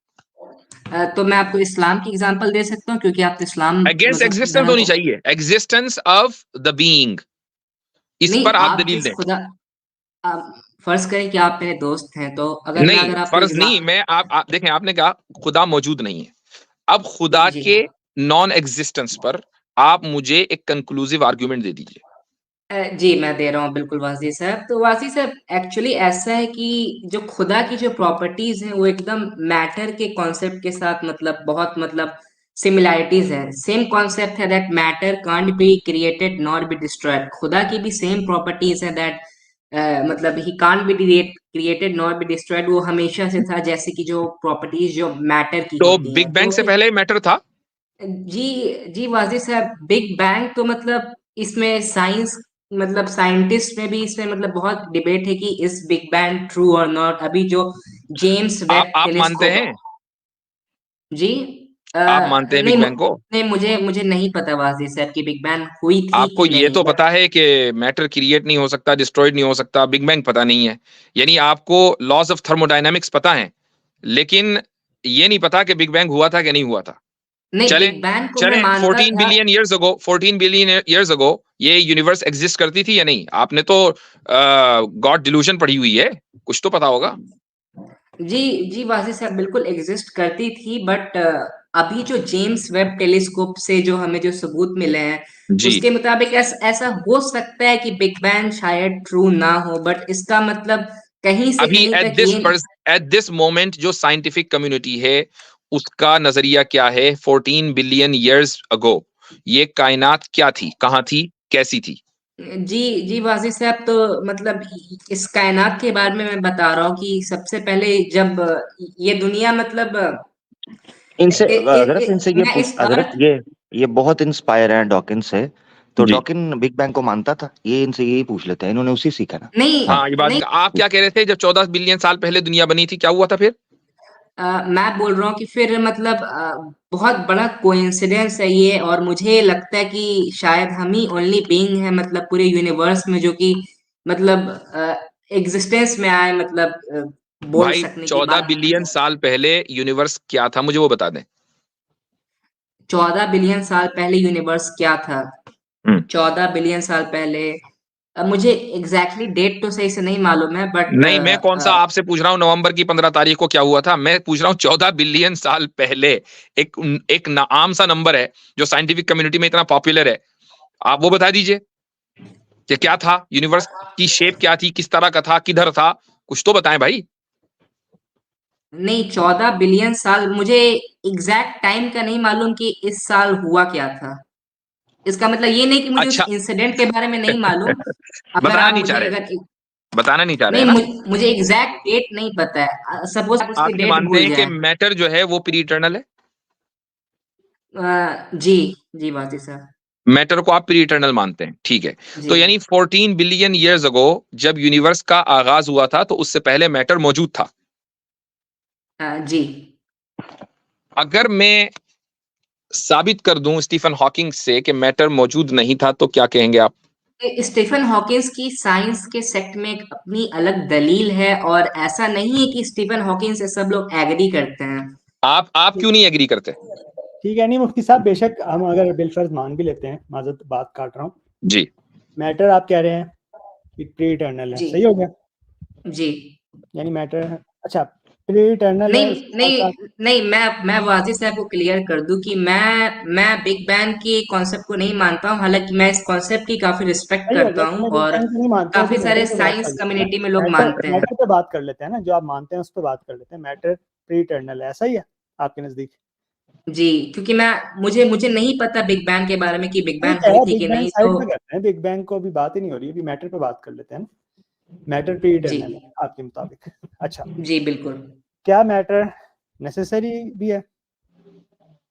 तो मैं आपको इस्लाम की एग्जांपल दे सकता हूँ, क्योंकि आप तो इस्लाम अगेंस्ट मतलब एग्जिस्टेंस होनी चाहिए, एग्जिस्टेंस ऑफ द बीइंग, इस नहीं, पर आप आप दलील जिस दें। खुदा आप फर्ज करें कि आप मेरे दोस्त हैं, तो नहीं, अगर आपको फर्ज नहीं, मैं आप देखें, आपने कहा खुदा मौजूद नहीं है। अब खुदा जी के नॉन एग्जिस्टेंस पर आप मुझे एक कंक्लूसिव आर्गुमेंट दे दीजिए। जी, मैं दे रहा हूँ बिल्कुल वाज़ी साहब। तो वाज़ी साहब, एक्चुअली ऐसा है कि जो खुदा की जो प्रॉपर्टीज़ हैं वो एकदम मैटर के कॉन्सेप्ट के साथ मतलब बहुत मतलब सिमिलैरिटीज़ है। सेम कॉन्सेप्ट है that matter can't be created nor be destroyed. खुदा की भी सेम प्रॉपर्टीज़ है दैट मतलब he can't be created nor be destroyed. वो हमेशा से था, जैसे कि जो प्रॉपर्टीज़ जो मैटर की तो होती बिग हैं। बैंग तो से पहले मैटर था। जी वाजिद साहब, बिग बैंग तो मतलब इसमें साइंस मतलब साइंटिस्ट में भी इसमें मतलब बहुत डिबेट है कि इज बिग बैंग ट्रू और नॉट। अभी जो जेम्स वेब आप मानते टेलीस्कोप हैं? जी आप मानते हैं नहीं बिग बैंग को? नहीं, मुझे मुझे नहीं पता वाजिद साहब कि बिग बैंग हुई थी आपको कि ये नहीं, तो बट पता है कि मैटर क्रिएट नहीं हो सकता, डिस्ट्रॉयड नहीं हो सकता, बिग बैंग पता नहीं है। यानी आपको लॉज ऑफ थर्मोडायनामिक्स पता है, लेकिन ये नहीं पता कि बिग बैंग हुआ था कि नहीं हुआ था। नहीं, चलें बिग बैंग को मैं चलें मानता 14 था। Billion years ago, 14 billion years ago ये यूनिवर्स एग्जिस्ट करती थी या नहीं? आपने तो गॉड डिल्यूजन पढ़ी हुई है, कुछ तो पता होगा। जी वाजिद साहब, बिल्कुल एग्जिस्ट करती थी, बट अभी जो जेम्स वेब टेलीस्कोप से जो हमें जो सबूत मिले हैं जी, उसके मुताबिक ऐसा हो सकता है कि बिग बैंग शायद ट्रू ना हो, बट इसका मतलब कहीं से अभी कहीं तक ये एट दिस मोमेंट जो साइंटिफिक कम्युनिटी है उसका नजरिया क्या है? 14 बिलियन ईयर्स अगो ये कायनात क्या थी, कहां थी, कैसी थी? जी वाजी साहब, तो मतलब इस कायनात के बारे में मैं बता रहा हूँ कि सबसे पहले जब ये दुनिया मतलब इनसे इ, इ, हजरत, इ, इनसे ये मैं पूछ इस हजरत, अर्थ ये बहुत इंस्पायर है डॉकिंस से। तो जी डॉकिन बिग बैंग को मानता था, ये इनसे यही पूछ लेते हैं, इन्होंने उसी सीखा ना। नहीं हाँ हाँ, ये बात नहीं आप क्या कह रहे थे, जब 14 बिलियन साल पहले दुनिया बनी थी क्या हुआ था फिर? मैं बोल रहा हूँ कि फिर मतलब बहुत बड़ा कोइंसिडेंस है ये, और मुझे लगता है कि शायद हम ही ओनली बीइंग है मतलब पूरे यूनिवर्स में जो कि मतलब एग्जिस्टेंस में आए, मतलब बोल भाई सकने की 14 बात। बिलियन साल पहले यूनिवर्स क्या था, मुझे वो बता दें। 14 बिलियन साल पहले यूनिवर्स क्या था? हम्म 14 बिलियन साल पहले, अब मुझे एग्जैक्टली डेट तो सही से नहीं मालूम है, बट नहीं, मैं कौन सा आपसे पूछ रहा हूँ नवंबर की 15 तारीख को क्या हुआ था, मैं पूछ रहा हूँ 14 बिलियन साल पहले। एक एक आम सा नंबर है जो साइंटिफिक कम्युनिटी में इतना पॉपुलर है, आप वो बता दीजिए कि क्या था, यूनिवर्स की शेप क्या थी, किस तरह का था, किधर था, कुछ तो बताएं भाई। नहीं, 14 बिलियन साल, मुझे एग्जैक्ट टाइम का नहीं मालूम कि इस साल हुआ क्या था। इसका मतलब ये नहीं कि मुझे उस अच्छा इंसिडेंट के बारे में नहीं मालूम। अगर बताना आप नहीं चाह मुझे रहे, अगर बताना नहीं चाह रहे नहीं, हैं ना। मुझे एग्जैक्ट डेट नहीं पता है, सपोज उसकी आप ये डेट मानते भूल हैं कि जाए। मैटर जो है वो प्री इटर्नल है? जी जी बाती साहब। मैटर को आप प्री इटर्नल मानते हैं, ठीक है। जी तो यानी 14 बिलियन ईयर्स अगो जब यूनिवर्स का आगाज हुआ था तो उससे पहले मैटर मौजूद था। जी। अगर मैं साबित कर दूं स्टीफन हॉकिंग से कि मैटर मौजूद नहीं था तो क्या कहेंगे आप? स्टीफन हॉकिंस की साइंस के सेक्ट में एक अपनी अलग दलील है, और ऐसा नहीं है कि स्टीफन हॉकिंस से सब लोग एग्री करते हैं। आप क्यों नहीं एग्री करते? ठीक है, नहीं मुफ्ती साहब, बेशक हम अगर बिलफर्ज मान भी लेते हैं, माजरत बात काट रहा हूँ, जी मैटर आप कह रहे हैं कि प्री इटर्नल है, जी सही हो गया। जी। यानी मैटर, अच्छा, प्री इटर्नल है, नहीं इसके साथ नहीं साथ नहीं, मैं वाजिद साहब को क्लियर कर दूं कि मैं बिग बैंग की कॉन्सेप्ट को नहीं मानता हूं, हालांकि मैं इस कॉन्सेप्ट की काफी रिस्पेक्ट सही हो करता गया। हूं, मैं बिग और बैंग को नहीं मानते हैं तो काफी मैटर सारे पे बात कर साइंस लेते हैं कम्युनिटी में ना। लोग मैटर मानते हैं। मैटर पे बात कर लेते हैं ना, जो आप मानते हैं उस पर बात कर लेते हैं। मैटर प्री इटर्नल है, ऐसा ही है आपके नजदीक? जी, क्योंकि मुझे मुझे नहीं पता बिग बैंग के बारे में कि बिग ठीक बैंग है, हुई थी बिग कि बैंग नहीं, तो साइड पे करते हैं, बिग बैंग को अभी बात ही नहीं हो रही है, अभी मैटर पे बात कर लेते हैं ना। मैटर प्री जी इटर्नल है आपके मुताबिक। अच्छा, जी बिल्कुल। क्या मैटर नेसेसरी भी है,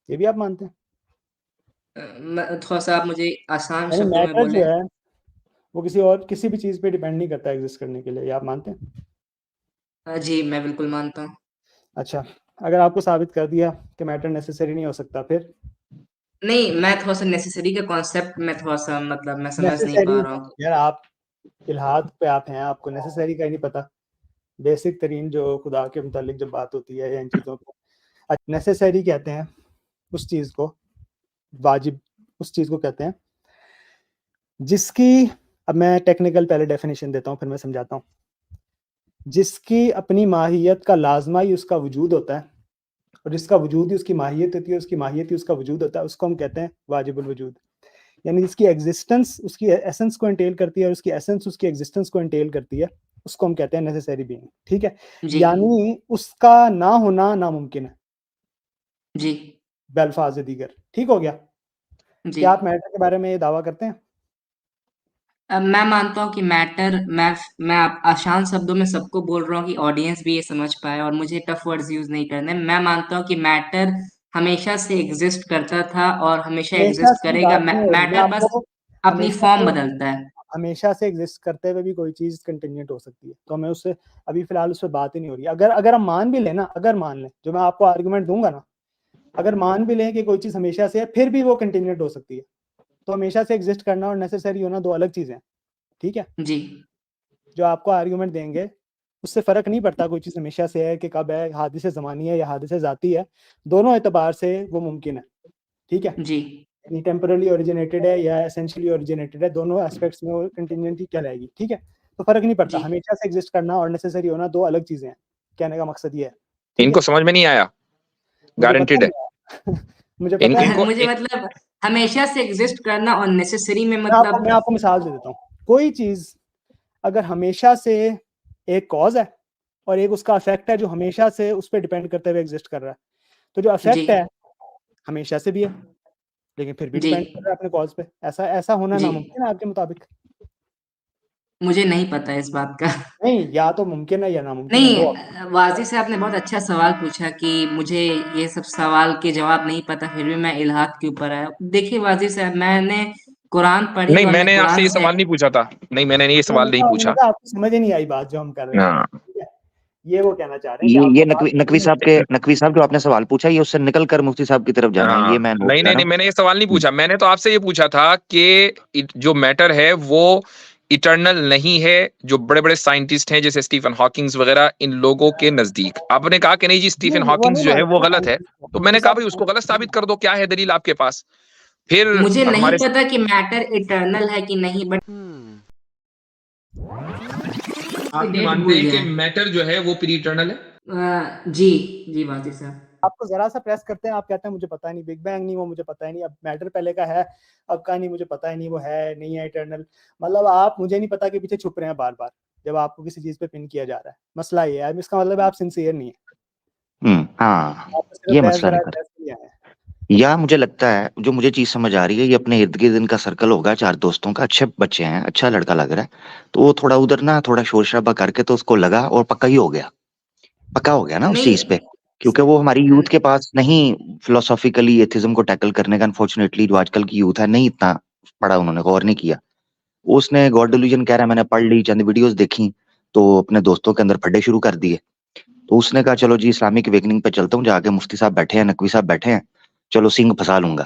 ये भी आप मानते हैं? थोड़ा सा आप मुझे आसान यानी शब्दों में मैटर जो बोलें। है वो किसी भी चीज पे डिपेंड नहीं करता एग्जिस्ट करने के लिए, ये आप मानते हैं? जी मैं बिल्कुल मानता हूँ। अच्छा, अगर आपको साबित कर दिया कि मैटर नेसेसरी नहीं हो सकता, फिर? नहीं, मैं थोड़ा सा नेसेसरी का कॉन्सेप्ट में थोड़ा सा मतलब मैं समझ नहीं नेसेसरी, पा रहा हूँ। यार आप इल्हाद पे आप हैं, आपको नेसेसरी का ही नहीं पता। बेसिक तरीन जो खुदा के मुतालिक जब बात होती है या इन चीज़ों को, नेसेसरी कहते हैं उस चीज़ को, वाजिब उस चीज़ को कहते हैं जिसकी, अब मैं टेक्निकल पहले डेफिनेशन देता हूँ फिर मैं समझाता हूँ। जिसकी अपनी माहियत का लाजमा ही उसका वजूद होता है, और जिसका वजूद ही उसकी माहियत होती है, उसकी माहियत ही उसका वजूद होता है, उसको हम कहते हैं वाजिबुल वजूद। यानी जिसकी एग्जिस्टेंस उसकी एसेंस को एंटेल करती है, और उसकी एसेंस उसकी एग्जिस्टेंस को एंटेल करती है, उसको हम कहते हैं नेसेसरी बीइंग। ठीक है, जी यानी उसका ना होना नामुमकिन है जी बेल्फाज दीगर। ठीक हो गया? जी। क्या आप मैटर के बारे में ये दावा करते हैं? मैं मानता हूँ कि मैटर, मैं आसान शब्दों में सबको बोल रहा हूँ कि ऑडियंस भी ये समझ पाए, और मुझे टफ वर्ड्स यूज नहीं करने। मैं मानता हूँ कि मैटर हमेशा से एग्जिस्ट करता था और हमेशा हमेशा एग्जिस्ट से की करेगा। बात नहीं हो रही, मैं मैटर बस आपको अपनी हमेशा फॉर्म से बदलता है। हमेशा से एग्जिस्ट करते हुए भी कोई चीज कंटिन्यूट हो सकती है, तो हमें उससे अभी फिलहाल उस पर बात ही नहीं हो रही। अगर अगर हम मान भी लें ना, अगर मान लें, जो मैं आपको आर्गुमेंट दूंगा ना, अगर मान भी लें कि कोई चीज हमेशा से है, फिर भी वो कंटिन्यूट हो सकती है। तो हमेशा से एग्जिस्ट करना और नेसेसरी होना दो अलग चीजें हैं। ठीक है, जी जो आपको आर्गुमेंट देंगे उससे फर्क नहीं पड़ता कोई चीज हमेशा से है कि कब है, हादिसे ज़मानी है या हादिसे ज़ाती है, दोनों एतबार से वो मुमकिन है। ठीक है, जी यानी टेम्परली ओरिजिनेटेड है या एसेंशियली ओरिजिनेटेड है, दोनों एस्पेक्ट्स में वो कंटिन्यूटी कहलाएगी। ठीक है, तो फर्क नहीं पड़ता, जी। हमेशा से एग्जिस्ट करना और नेसेसरी होना दो अलग चीजें हैं। कहने का मकसद ये है। ठीक है, इनको समझ में नहीं आया, मुझे पता गारंटेड है। है मुझे पता है। इनको मुझे मतलब हमेशा से एग्जिस्ट करना और नेसेसरी में मतलब। मैं आपको मिसाल दे देता हूँ। कोई चीज अगर हमेशा से एक कॉज है और एक उसका अफेक्ट है जो हमेशा से उस पर डिपेंड करते हुए एग्जिस्ट कर रहा है, तो जो जी अफेक्ट है हमेशा से भी है लेकिन फिर भी जी डिपेंड कर रहा है अपने कॉज पे। ऐसा ऐसा होना जी। नामुमकिन है आपके मुताबिक? मुझे नहीं पता इस बात का। नहीं, या तो मुमकिन है या नामुमकिन है, नहीं, 2 ऑप्शन। वाज़ी से आपने बहुत अच्छा सवाल पूछा कि मुझे ये सब सवाल के जवाब नहीं पता, फिर भी मैं इल्हाद के ऊपर आया। देखिए वाज़ी साहब, मैंने कुरान पढ़ी नहीं, और मैं मैंने आपसे कुरान ये से सवाल नहीं पूछा था। नहीं, मैंने ये सवाल नहीं पूछा। मतलब आपको समझ ही नहीं आई बात जो हम कर रहे हैं, हाँ। ठीक है? ये वो कहना चाह रहे हैं कि आपको ये बात नकवी साहब जो आपने सवाल पूछा, ये उससे निकल कर मुफ्ती साहब की तरफ जाना है, हाँ, ये मैं नोट नहीं, कर रहा नहीं, हूँ। मैंने ये सवाल नहीं पूछा। मैंने तो आपसे ये पूछा था कि जो मैटर है वो इटर्नल नहीं है। जो बड़े-बड़े साइंटिस्ट हैं जैसे स्टीफन हॉकिंग्स वगैरह, इन लोगों के नजदीक। आपने कहा कि नहीं जी, स्टीफन नहीं, वो हॉकिंग्स नहीं जो है मानते वो ना गलत है। साइंटिस्ट को, तो वो मैंने कहा सब भाई उसको गलत साबित कर दो, क्या है दलील आपके पास? फिर मुझे नहीं हमारे पता कि मैटर इटर्नल है कि नहीं, बट आप ये डेट मानते भूल हैं गया कि है। मैटर जो है वो प्री इटर्नल है? जी, जी वाज़ी साहब। आपको ज़रा-सा प्रेस करते हैं, आप कहते हैं मुझे पता ही नहीं, बिग बैंग नहीं, वो मुझे पता ही नहीं, अब मैटर पहले का है, अब का नहीं, मुझे पता ही नहीं, वो है, नहीं है इटर्नल। मतलब आप मुझे नहीं पता के पीछे छुप रहे हैं बार-बार, जब आपको किसी चीज़ पे पिन किया जा रहा है। मसला ये है, अब इसका मतलब है आप सिंसियर नहीं है। हाँ, आप तो सिर्फ ये बहस मसला बराए निकल। बहस के लिए आए हैं। या मुझे लगता है, जो मुझे चीज़ समझ आ रही है, ये अपने इर्द-गिर्द इनका सर्कल होगा 4 दोस्तों का, अच्छे बच्चे हैं, अच्छा लड़का लग रहा है। तो वो थोड़ा उधर ना थोड़ा शोर-शराबा करके तो उसको लगा और पक्का ही हो गया। पक्का हो गया ना उस नहीं, चीज़ पे, क्योंकि वो हमारी यूथ के पास नहीं फिलोसॉफिकली एथिज्म को टैकल करने का, अनफॉर्चुनेटली जो आजकल की यूथ है, नहीं इतना पढ़ा, उन्होंने गौर नहीं किया। उसने गॉड डिल्यूजन कह रहा है, मैंने पढ़ ली, चंद वीडियोज़ देखी, तो अपने दोस्तों के अंदर फड्डे शुरू कर दिए। तो उसने कहा चलो जी इस्लामिक अवेकनिंग पे चलता हूँ, जाके मुफ्ती साहब बैठे हैं, नकवी साहब बैठे हैं, चलो सींग फंसा लूँगा।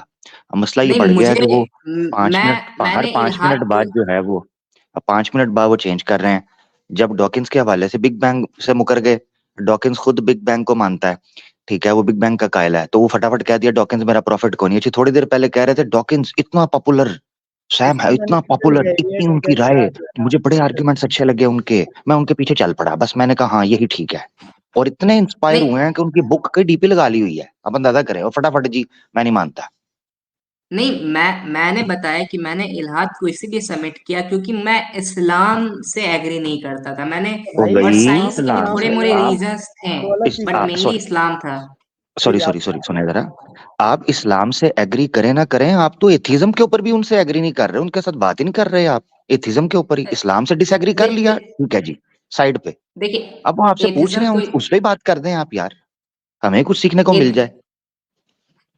अब मसला ये नहीं बढ़ गया मुझे है कि वो 5 मिनट हर मैंने 5 मिनट इल्हाद बाद जो है वो 5 मिनट बाद वो चेंज कर रहे हैं। जब डॉकिंस के हवाले से बिग बैंग से मुकर गए, डॉकिंस खुद बिग बैंग को मानता है, ठीक है? वो बिग बैंग का कायल है, तो वो फटाफट कह दिया डॉकिंस मेरा प्रॉफिट कौन है? थोड़ी देर पहले कह रहे थे डॉकिंस इतना पॉपुलर, सैम है इसमें मैंने इतना पॉपुलर, इतनी उनकी राय, जो है ना, मुझे बड़े आर्गुमेंट्स अच्छे लगे उनके, मैं उनके पीछे चल पड़ा। बस मैंने कहा हाँ, यही ठीक है। और इतने इंस्पायर नहीं हुए हैं कि उनकी बुक की डीपी लगा ली हुई है। अब अंदाजा करें और फटाफट जी मैं नहीं मानता। नहीं मैंने बताया कि मैंने इल्हाद को इसीलिए सबमिट किया क्योंकि मैं इस्लाम से एग्री नहीं करता था। मैंने ओ भाई और भाई साइंस के भी इस्लाम थोड़े इस्लाम मोरे आप रीजंस थे, वो अलग इस चीज़ बट है। मेनली सॉरी इस्लाम था। सॉरी ठीक है, सॉरी आप सॉरी सुने जरा, आप इस्लाम से एग्री करें ना करें, आप तो एथिज्म के ऊपर भी उनसे एग्री नहीं कर रहे, उनके साथ बात ही नहीं कर रहे आप। एथिज्म के ऊपर ही इस्लाम से डिसएग्री कर लिया, ठीक है जी, साइड पे। अब वो आपसे देखिए पूछ रहे एथिज्म हैं कोई उस पे ही बात कर दें आप यार, हमें कुछ सीखने को मिल जाए।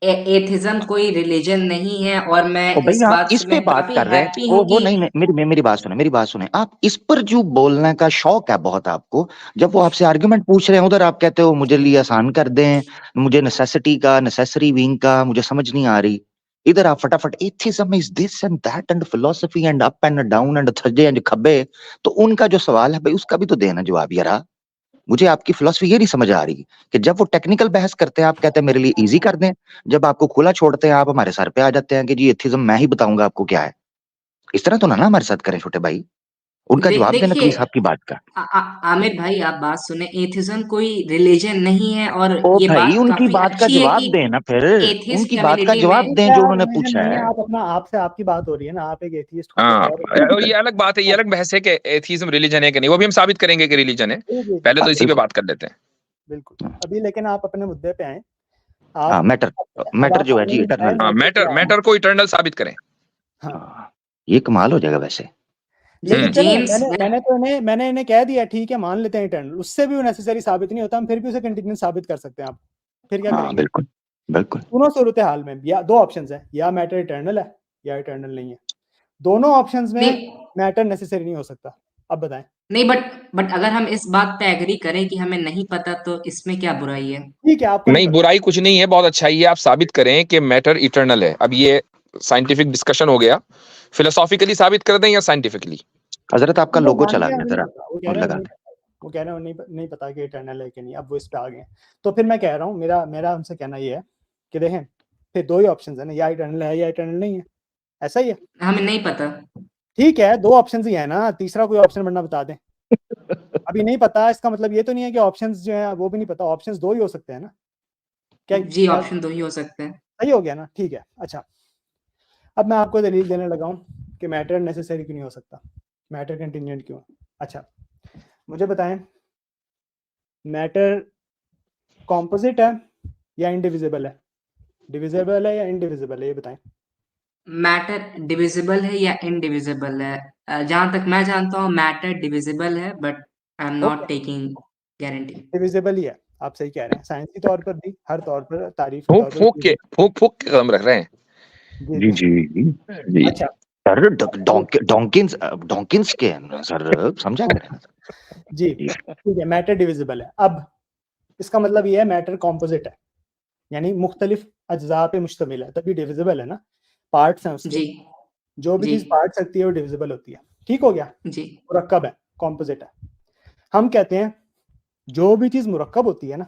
एथिज्म कोई रिलीजन नहीं है और मैं ओ भाई इस आप बात इस से पे मैं बात काफी कर रहे हैं, हैप्पी वो हूँ वो कि नहीं, मेरी बात सुने, मेरी बात सुने, आप इस पर जो बोलने का शौक है बहुत आपको, जब वो आपसे आर्गुमेंट पूछ रहे हैं उधर आप कहते हो मुझे लिए आसान कर दें, मुझे नेसेसरी बीइंग का मुझे समझ नहीं आ रही। इधर आप फटाफट atheism is this and that and philosophy and up and down and Thursday and खब्बे, तो उनका जो सवाल है भाई उसका भी तो देना जवाब यार। मुझे आपकी फिलॉसफी ये नहीं समझ आ रही कि जब वो टेक्निकल बहस करते हैं आप कहते हैं मेरे लिए इजी कर दें, जब आपको खुला छोड़ते हैं आप हमारे सर पे आ जाते हैं कि जी एथिज्म मैं ही बताऊंगा आपको क्या है। इस तरह तो ना हमारे साथ करें छोटे भाई, उनका जवाब देना देखिए नकवी साहब की बात का। आमिर भाई आप बात सुने, एथिज्म कोई रिलीजन नहीं है और ओ ये भाई बात उनकी काफी बात का अच्छी है जवाब कि देना फिर, एथिस्ट उनकी बात का कम्युनिटी में जवाब ठीक दें है, जो आप उन्होंने रिलीजन पूछा नहीं है, है। आप अपना आपसे आपकी बात हो रही है ना, आप एक एथियस्ट हो हाँ, सकते और ये अलग बात है, ये अलग बहस है कि एथिज्म रिलीजन है कि नहीं, वो भी हम साबित करेंगे कि रिलीजन है। जी, जी, पहले जी, तो हाँ इसी पे बिल्कुल। बात कर लेते हैं। बिल्कुल। अभी लेकिन आप अपने मुद्दे पे आएँ। हाँ आप मैटर, अब मैटर आप जो है जी फाइनली बताएँ इटरनल। हाँ, मैटर मैटर क्या है? मैटर को इटर्नल साबित करें। हाँ, हाँ, ये कमाल हो जाएगा वैसे। लेकिन चलें जेम्स मैंने इन्हें कह दिया ठीक है मान लेते हैं इटर्नल, उससे भी वो नेसेसरी साबित नहीं होता, हम फिर भी उसे कंटीन्यूअस साबित कर सकते हैं आप। फिर क्या हाँ करेंगे? बिल्कुल बिल्कुल। दोनों सूरत हाल में या 2 ऑप्शंस हैं, या मैटर इटर्नल है या इटर्नल नहीं है। दोनों ऑप्शंस में नहीं मैटर नेसेसरी नहीं हो सकता। अब बताएँ? नहीं बट अगर हम इस बात पे एग्री करें कि हमें नहीं पता तो इसमें क्या बुराई है? ठीक है, आपको नहीं नहीं, पता। बुराई कुछ नहीं है, बहुत अच्छाई है। आप साबित करें कि मैटर इटर्नल है। अब ये साइंटिफिक डिस्कशन हो गया, फिलोसॉफिकली साबित कर दें या साइंटिफिकली? हजरत आपका उनको लोगो मान चला लिया गया नहीं जरा, पता, वो कह और रहे हैं लगा नहीं दें। पता, वो कह रहे हैं नहीं पता कि इटर्नल है कि नहीं, अब वो इस पे आ गए हैं। तो फिर मैं कह रहा हूँ मेरा उनसे कहना ये है कि देखें फिर 2 ही ऑप्शंस है ना, या इटर्नल है या इटर्नल नहीं है, ऐसा ही है। हमें नहीं पता। ठीक है, 2 ऑप्शंस ही है ना, तीसरा कोई ऑप्शन वरना बता दें। अभी नहीं पता इसका मतलब ये तो नहीं है कि ऑप्शंस जो है वो भी नहीं पता, ऑप्शंस 2 ही हो सकते हैं ना। क्या जी क्या ऑप्शन 2 ही हो सकते हैं। सही हो गया ना? ठीक है, अच्छा। अब मैं आपको दलील देने लगा हूँ कि मैटर नेसेसरी क्यों नहीं हो सकता, मैटर कंटीन्यूएंट क्यों है। अच्छा, मुझे बताएं मैटर कॉम्पोजिट है या इंडिविजिबल है? डिविजिबल है या इंडिविजिबल है, ये बताएं। मैटर डिविजिबल है या इनडिविजिबल है? जहाँ तक मैं जानता हूँ मैटर डिविजिबल है, but I am not taking guarantee. Divisible ही है, आप सही कह रहे हैं, साइंसी तौर पर भी, हर तौर पर, तारीफ के फूक तौर फूक पर। के फूक के कदम रख रहे हैं। जी जी जी। अच्छा सर डॉकिंस के सर समझा करें जी, ठीक है, मैटर डिविजिबल है। अब इसका मतलब ये है मैटर कॉम्पोजिट है, यानी मुख्तलिफ अज्जा पे मुश्तमिल है, तभी डिविजिबल है ना, पार्ट्स हैं उसके, जी जो भी जी चीज पार्ट्स रखती है वो डिविजिबल होती है। ठीक हो गया, जी मुरक्कब है, कॉम्पोजिट है। हम कहते हैं जो भी चीज मुरक्कब होती है ना,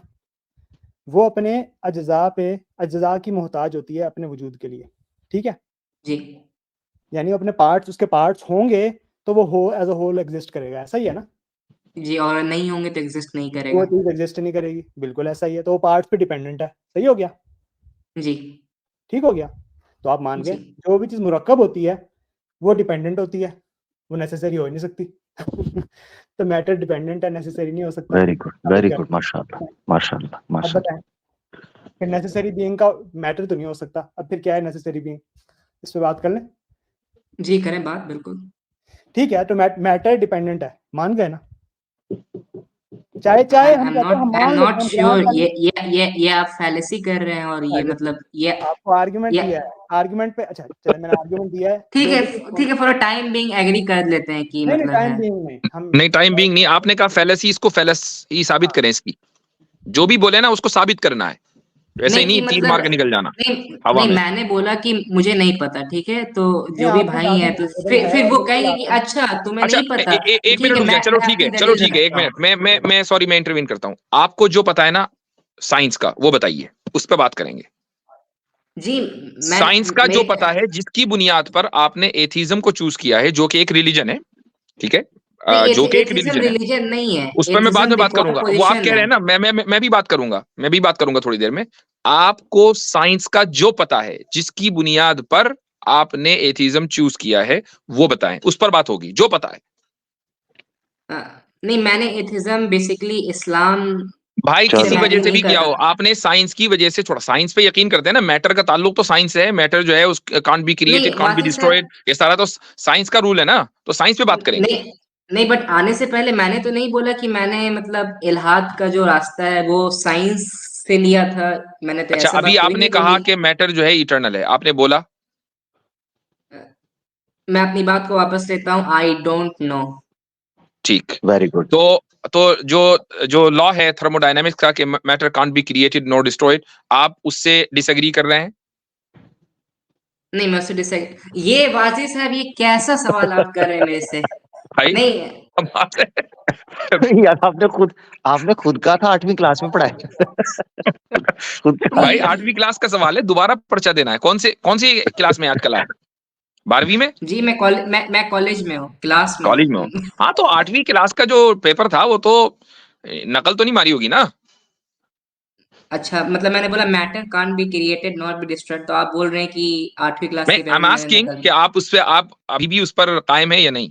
वो अपने अज्जा की मोहताज होती है अपने वजूद के लिए। ठीक है, जी यानी अपने पार्ट्स, उसके पार्ट्स होंगे तो वो हो एज अ होल एग्जिस्ट करेगा, ऐसा ही है ना, जी, और नहीं होंगे तो एग्जिस्ट नहीं वो करेगा। चीज एग्जिस्ट नहीं करेगी, बिल्कुल ऐसा ही है, तो वो पार्ट्स पे डिपेंडेंट है। सही हो गया, जी ठीक हो गया, तो आप मान गए जी जो भी चीज मुरक्कब होती है वो डिपेंडेंट होती है, वो नेसेसरी हो ही नहीं सकती। तो मैटर डिपेंडेंट है, नेसेसरी नहीं हो सकता। वेरी गुड माशाल्लाह अब माशाल्लाह। बताएं, फिर नेसेसरी बीइंग का मैटर तो नहीं हो सकता, अब फिर क्या है नेसेसरी बीइंग, इस पे बात कर लें। जी, करें बात, बिल्कुल। ठीक है, तो मैटर डिपेंडेंट है, मान गए ना, चाहे हम कहते हैं, हम आई एम मान लेते नॉट हैं, श्योर, ये आप फैलेसी कर रहे हैं, और ये मतलब ये आपको आर्गुमेंट ये दिया है, आर्गुमेंट पे, अच्छा चले, मैंने आर्गुमेंट दिया है, ठीक जो है, भी ठीक है, for a time being agree कर लेते हैं कि नहीं मतलब टाइम है। बीइंग में हम नहीं, टाइम बीइंग नहीं, आपने कहा फैलेसी, इसको फैलेसी साबित करें इसकी, जो भी बोले ना उसको साबित करना है, वैसे ही नहीं कि नहीं तीर मतलब मार के निकल जाना नहीं हवा नहीं, में। मैंने बोला कि मुझे नहीं पता, ठीक है, तो नहीं, जो भी आपने भाई कहा था हैं तो डिविजिबल है, फिर वो बिल्कुल कहेंगे कि आपने, अच्छा तुम्हें अच्छा नहीं पता, एक ठीक मिनट है, रुक जाए, मैं चलो अपनी ठीक दलील है, एक रखता हूँ। मिनट, मैं सॉरी, मैं इंटरवीन करता हूँ। आपको जो पता है ना साइंस का, वो बताइए, उस पर बात करेंगे। जी, मैं साइंस का जो मेरे पता है, जिसकी बुनियाद पर आपने एथिज्म को चूज किया है, जो कि एक रिलीजन है, ठीक है, नहीं, जो कि एक एथिज्म रिलीजन है, रिलीजन नहीं है, उस पर मैं बाद एथिज्म में बात डिफॉल्ट करूंगा। वो आप पोजीशन कह रहे है। हैं ना, मैं भी बात करूंगा थोड़ी देर में। आपको साइंस का जो पता है, जिसकी बुनियाद पर आपने एथिज्म चूज किया है, वो बताएं, उस पर बात होगी, जो पता है। नहीं, मैंने एथिज्म बेसिकली इस्लाम भाई से किसी मैं वजह एग्री से नहीं भी किया करता। हो, आपने साइंस की वजह से, छोड़ा साइंस पे यकीन करते हैं ना, मैटर का ताल्लुक तो साइंस से है, मैटर जो है उस कांट बी नहीं क्रिएटेड, कांट बी वासिफ साहब, डिस्ट्रॉयड, ये सारा तो साइंस का रूल है ना, तो साइंस पे बात करेंगे। नहीं नहीं, बट आने से पहले मैंने तो नहीं बोला कि मैंने मतलब इल्हाद का जो रास्ता है वो साइंस से लिया था, मैंने तो अच्छा, ऐसा अभी बात कोई आपने नहीं कहा बोली। कि मैटर जो है इटर्नल है, आपने बोला। मैं अपनी बात को वापस लेता हूँ, आई डोंट नो। ठीक, वेरी गुड। तो जो लॉ है थर्मोडायनेमिक्स का कि matter can't be created not destroyed, आप उससे डिसएग्री कर रहे हैं? नहीं, मैं उससे डिसएग्री, ये वाजिब साहब, ये कैसा सवाल आप कर रहे हैं मेरे से? भाई नहीं, हम बात है। यार आपने खुद कहा था 8वीं क्लास में पढ़ाया। खुद भाई ये 8वीं क्लास का सवाल है, दोबारा पर्चा देना है। कौन सी क्लास में आज कल आए? 12वीं में? जी, मैं कॉलेज में हूँ, क्लास में कॉलेज में हो? हूँ। हाँ, तो 8वीं क्लास का जो पेपर था वो तो नकल तो नहीं मारी होगी ना? अच्छा, मतलब मैंने बोला matter can't be created not be destroyed, तो आप बोल रहे हैं कि 8वीं क्लास मैं के आई पेपर एम में मैंने आस्किंग नकल कि आप उस पे, आप अभी भी उस पर कायम है या नहीं?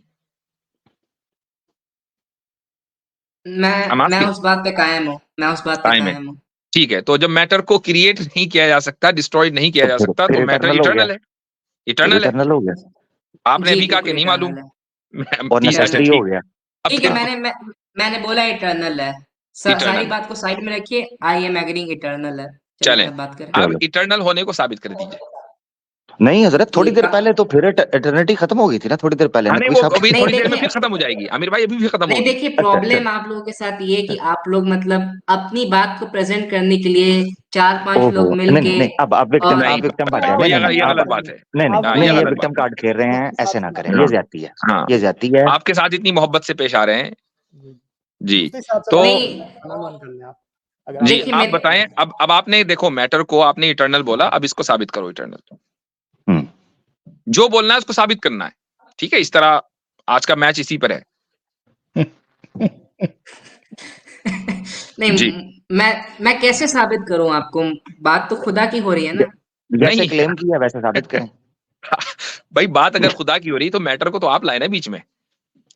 आई एम मैं आस्किंग। उस बात पे कायम हूँ, मैं उस बात पे कायम है, कायम हूँ। ठीक है। तो जब मैटर को क्रिएट नहीं किया जा सकता, डिस्ट्रॉयड नहीं किया तो जा सकता, तो फिर मैटर इटर्नल हो गया, इटर्नल है। इटर्नल है। इटर्नल हो गया आपने जी, अभी कहा कि बिल्कुल नहीं मालूम। इटर्नल है। और ठीक है, अच्छा नेसेसरी हो ठीक। गया। अब ठीक है, फिर मैंने बोला इटर्नल है। सारी इटर्नल है, बात को साइड में रखिए, आई एम एग्रीइंग इटर्नल है। चलिए चलें। अब बात करें। अब चलो इटर्नल होने को साबित कर दीजिए। नहीं हजरत, थोड़ी जी, देर पहले तो फिर इटर्निटी खत्म हो गई थी ना, थोड़ी देर पहले हाँ नहीं, नकवी वो साहब अभी नहीं थोड़ी देर में देखिए, फिर खत्म हो जाएगी आमिर भाई, अभी भी खत्म नहीं होगी। देखिए, अच्छा अच्छा। प्रॉब्लम आप लोगों के साथ ये है कि आप लोग मतलब अपनी बात को प्रेजेंट करने के लिए 4-5 ओहो लोग नहीं मिलके, नहीं, अब विक्टिम, और नहीं, आप विक्टिम बन रहे हैं। वो नहीं नहीं नहीं, ये आप गलत बात है। नहीं नहीं हाँ, नहीं, ये ये गलत विक्टिम बात है। कार्ड खेल रहे हैं, ऐसे ना करें, ये हाँ ज्यादती है, हाँ, ये ज्यादती है। आपके साथ इतनी मोहब्बत से पेश आ रहे हैं जी। उस हिसाब से तो बात नहीं करना मान कर लें आप, अगर जी, आप देखिए आप मेरे, बताएं। अब आपने देखो, मैटर को आपने इटर्नल बोला, अब इसको साबित करो इटर्नल। हम्म, जो बोलना है उसको साबित करना है, ठीक है? इस तरह आज का मैच इसी पर है नहीं, जी। मैं कैसे साबित करूं आपको? बात तो खुदा की हो रही है ना। जैसे नहीं क्लेम किया वैसे साबित करें। भाई, बात अगर खुदा की हो रही तो मैटर को तो आप लाए ना बीच में,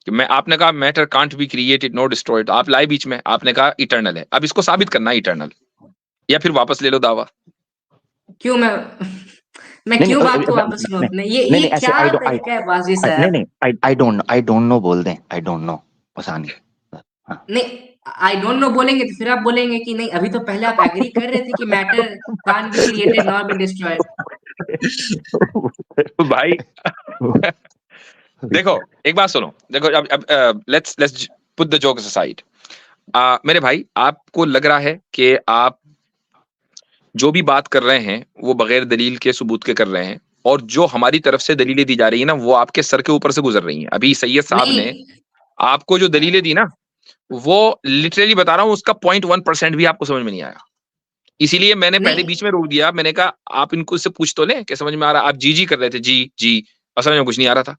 कि मैं, आपने कहा matter can't be created not destroyed, आप लाए बीच में, आपने कहा इटर्नल है। अब इसको साबित करना है इटर्नल, या फिर वापस ले लो दावा। क्यों मैं मैं नहीं क्यों नहीं बात को वापस लूं अपने? ये नहीं ऐसे क्या आई डोंट तरीका है बाजी नहीं साहब? नहीं आई डोंट नो बोल दें, आई डोंट नो आसानी। हाँ नहीं, आई डोंट नो बोलेंगे तो फिर आप बोलेंगे कि नहीं, अभी तो पहले आप एग्री कर रहे थे कि matter can't be created nor be destroyed. भाई देखो एक बात सुनो, देखो अब let's put the jokes aside. मेरे भाई, आपको लग रहा है कि आप जो भी बात कर रहे हैं वो बगैर दलील के सबूत के कर रहे हैं, और जो हमारी तरफ से दलीलें दी जा रही है ना, वो आपके सर के ऊपर से गुजर रही हैं। अभी सैयद साहब ने नहीं आपको जो दलीलें दी ना, वो लिटरली बता रहा हूं, उसका 0.1% भी आपको समझ में नहीं आया। इसीलिए मैंने पहले नहीं बीच में रोक दिया। मैंने कहा आप इनको से पूछ तो लें कि समझ में आ रहा। आप जी जी कर रहे थे, जी जी, असल में कुछ नहीं आ रहा था।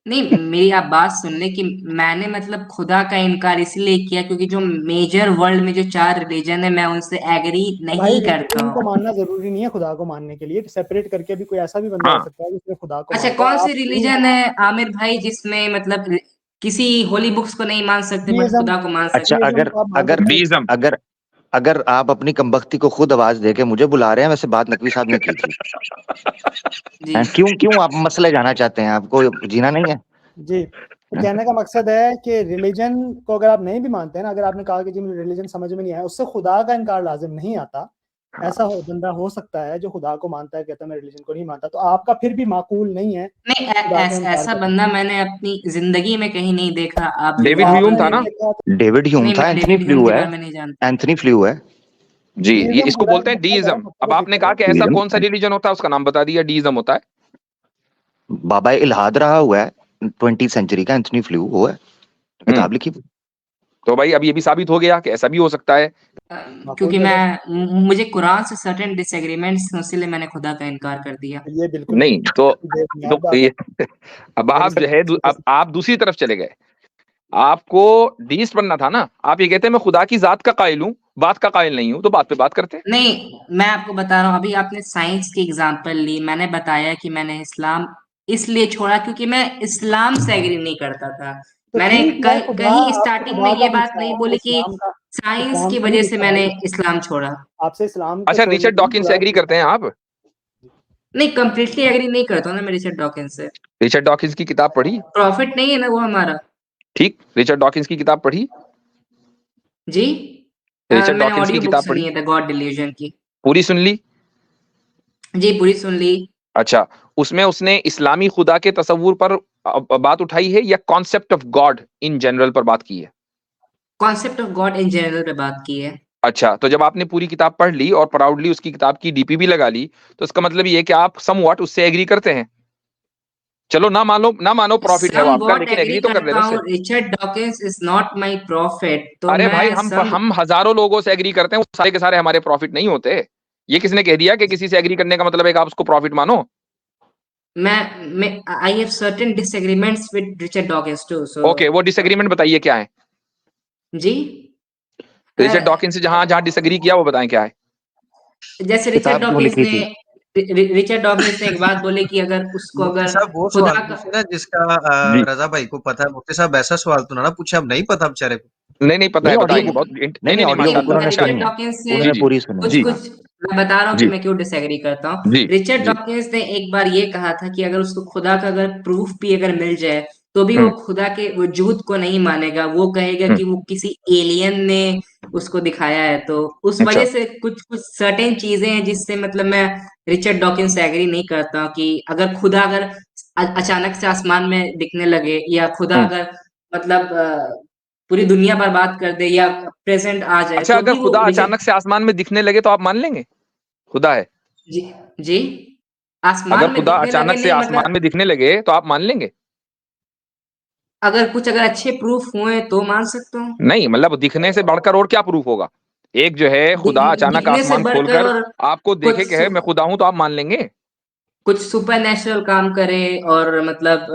नहीं, मेरी आप बात सुन ले कि मैंने मतलब खुदा का इनकार इसलिए किया क्योंकि जो मेजर वर्ल्ड में जो 4 रिलीजन है मैं उनसे एग्री तो भाई नहीं करता रिलीजन को हूँ। मानना जरूरी नहीं है खुदा को मानने के लिए, सेपरेट करके भी कोई ऐसा भी बंदा हो हाँ, सकता है जिसने खुदा को अच्छा, मानता है। कौन सी आप रिलीजन है आमिर भाई जिसमें मतलब किसी होली बुक्स को नहीं मान सकते बट डीइज्म, खुदा को मान अच्छा, सकते? डीइज्म अगर को आप मान अगर सकते हैं। डीइज्म। अगर अगर आप अपनी कमबख्ती को खुद आवाज देके मुझे बुला रहे हैं, वैसे बात नकवी साहब ने की थी। जी हैं? क्यों क्यों आप मसले जाना चाहते हैं? आपको जीना नहीं है? जी, तो कहने का मकसद है कि रिलीजन को अगर आप नहीं भी मानते हैं ना, अगर आपने कहा कि जी मुझे रिलीजन समझ में नहीं आया, उससे खुदा का इनकार लाजिम नहीं आता। ऐसा बंदा हो सकता है जो खुदा को मानता है, कहता है मैं रिलीजन को नहीं मानता, तो आपका फिर भी माकूल नहीं है नहीं, खुदा का इनकार ऐसा करना। बंदा मैंने अपनी जिंदगी में कहीं नहीं देखा। आप जो डेविड बात ह्यूम कर था रहे ना? हैं, देखा तो डेविड ह्यूम नहीं, था, मैं एंथनी डेविड ह्यूम फ्लू के है, बारे में नहीं जानता। एंथनी फ्लू है। जी, ये डीइज्म इसको पूरा बोलते हैं मतलब है, डीइज्म। मतलब अब आपने कहा कि ऐसा डीइज्म कौन सा रिलीजन होता है, उसका नाम बता दिया, डीइज्म होता है। बाबा इल्हाद रहा हुआ है 20th सेंचुरी का, एंथनी फ्लू वो है, किताब लिखी। तो भाई अब ये भी साबित हो गया कि ऐसा भी हो सकता है। क्योंकि तो मुझे कुरान से सर्टेन डिसएग्रीमेंट्स, इसलिए मैंने खुदा का इनकार कर दिया। ये बिल्कुल नहीं तो बेबुनियाद बात ये है। अब आप जो है अब आप दूसरी तरफ चले गए। आपको डीस्ट बनना था ना, आप ये कहते हैं मैं खुदा की जात का कायल हूं, बात का कायल नहीं हूं, तो बात पे बात करते। नहीं, मैं आपको बता रहा हूँ, अभी आपने साइंस की एग्जांपल ली, मैंने बताया कि मैंने इस्लाम इसलिए छोड़ा क्योंकि मैं इस्लाम से एग्री नहीं करता था। तो मैंने ठीक है, खुदा कहीं आपसे स्टार्टिंग में खुदा ये का बात पूछा नहीं है, बोली कि साइंस इस्लाम की से नहीं वजह से पूछा मैंने भाई। इस्लाम छोड़ा। आपसे इस्लाम को अच्छा, छोड़ने रिचर्ड के लिए डॉकिंस से खुदा एग्री करते हैं आप? नहीं, कंप्लीटली एग्री नहीं करता हूँ ना मैं रिचर्ड डॉकिंस से। रिचर्ड डॉकिंस की किताब पढ़ी? प्रॉफिट नहीं है ना वो हमारा। ठीक, रिचर्ड डॉकिंस की किताब पढ़ी? जी, रिचर्ड मैंने डॉकिंस की ऑडियो बुक किताब सुनी पढ़ी? है द गॉड डिल्यूजन की। पूरी सुन ली? जी, पूरी सुन ली। अच्छा, उसमें उसने इस्लामी खुदा के तसव्वुर पर बात उठाई है या concept of God in general पर बात की है? Concept of God in general पे बात की है। अच्छा, तो जब आपने पूरी किताब पढ़ ली और प्राउडली उसकी किताब की डीपी भी लगा ली, तो इसका मतलब ये है कि आप समवॉट उससे एग्री करते हैं। चलो ना मानो प्रॉफिट है वो आपका, समवॉट लेकिन एग्री एग्री तो कर ले करता ना हूँ, उससे। Richard Dawkins is not my profit, तो अरे भाई, मैं सम हम हजारों लोगों से एग्री करते हैं, वो सारे के सारे हमारे प्रॉफिट नहीं होते। ये किसने कह दिया कि किसी से एग्री करने का मतलब है कि आप उसको प्रॉफिट मानो? मैं I have certain disagreements with Richard Dawkins too, so okay, वो डिसएग्रीमेंट बताइए क्या है। जी। रिचर्ड डॉकिंस से जहां जहां डिसएग्री किया वो बताएं क्या है। जैसे रिचर्ड किताब क्यों डॉकिंस लिखी ने थी? रिचर्ड डॉकिंस ने एक बात बोली कि अगर उसको मुफ्ती अगर साहब वो खुदा सवाल का पूछे ना जिसका जी, रजा भाई को पता है। मुफ्ती साहब ऐसा सवाल तो ना पूछे, अब नहीं पता बेचारे को। नहीं पता नहीं है, ऑडियो बताइए। बुक, बहुत नहीं नहीं नहीं, ऑडियो ठीक है, बुक माशाल्लाह। मैं उन्होंने रिचर्ड सुनी है, डॉकिंस से उन्होंने जी पूरी सुनी है। जी कुछ मैं बता रहा हूँ कि जी मैं क्यों डिसएग्री करता हूँ। जी रिचर्ड जी। डॉकिंस ने एक बार ये कहा था कि अगर उसको खुदा का अगर प्रूफ भी अगर मिल जाए तो भी वो हम्म खुदा के वजूद को नहीं मानेगा, वो कहेगा हम्म। कि वो किसी एलियन ने उसको दिखाया है। तो उस अच्छा, वजह से कुछ कुछ सर्टेन चीजें हैं जिससे मतलब मैं रिचर्ड डॉकिंस से एग्री नहीं करता हूँ कि अगर खुदा अगर अचानक से आसमान में दिखने लगे, या खुदा हम्म। अगर मतलब पूरी दुनिया बर्बाद कर दे या प्रेजेंट आ जाए अच्छा, तो अगर भी वो खुदा रिजेक्ट। अचानक से आसमान में दिखने लगे तो आप मान लेंगे खुदा है? जी जी, अगर आसमान में खुदा दिखने लगे अचानक से नहीं आसमान मतलब में दिखने लगे तो आप मान लेंगे? अगर अच्छे प्रूफ हुए तो मान सकता हूँ। नहीं, मतलब दिखने से बढ़कर और क्या प्रूफ होगा? एक जो है खुदा अचानक दिखने से आसमान बढ़कर खोलकर और आपको कुछ देखे कहे मैं खुदा हूं, तो आप मान लेंगे? कुछ सुपर नेचुरल काम करे और मतलब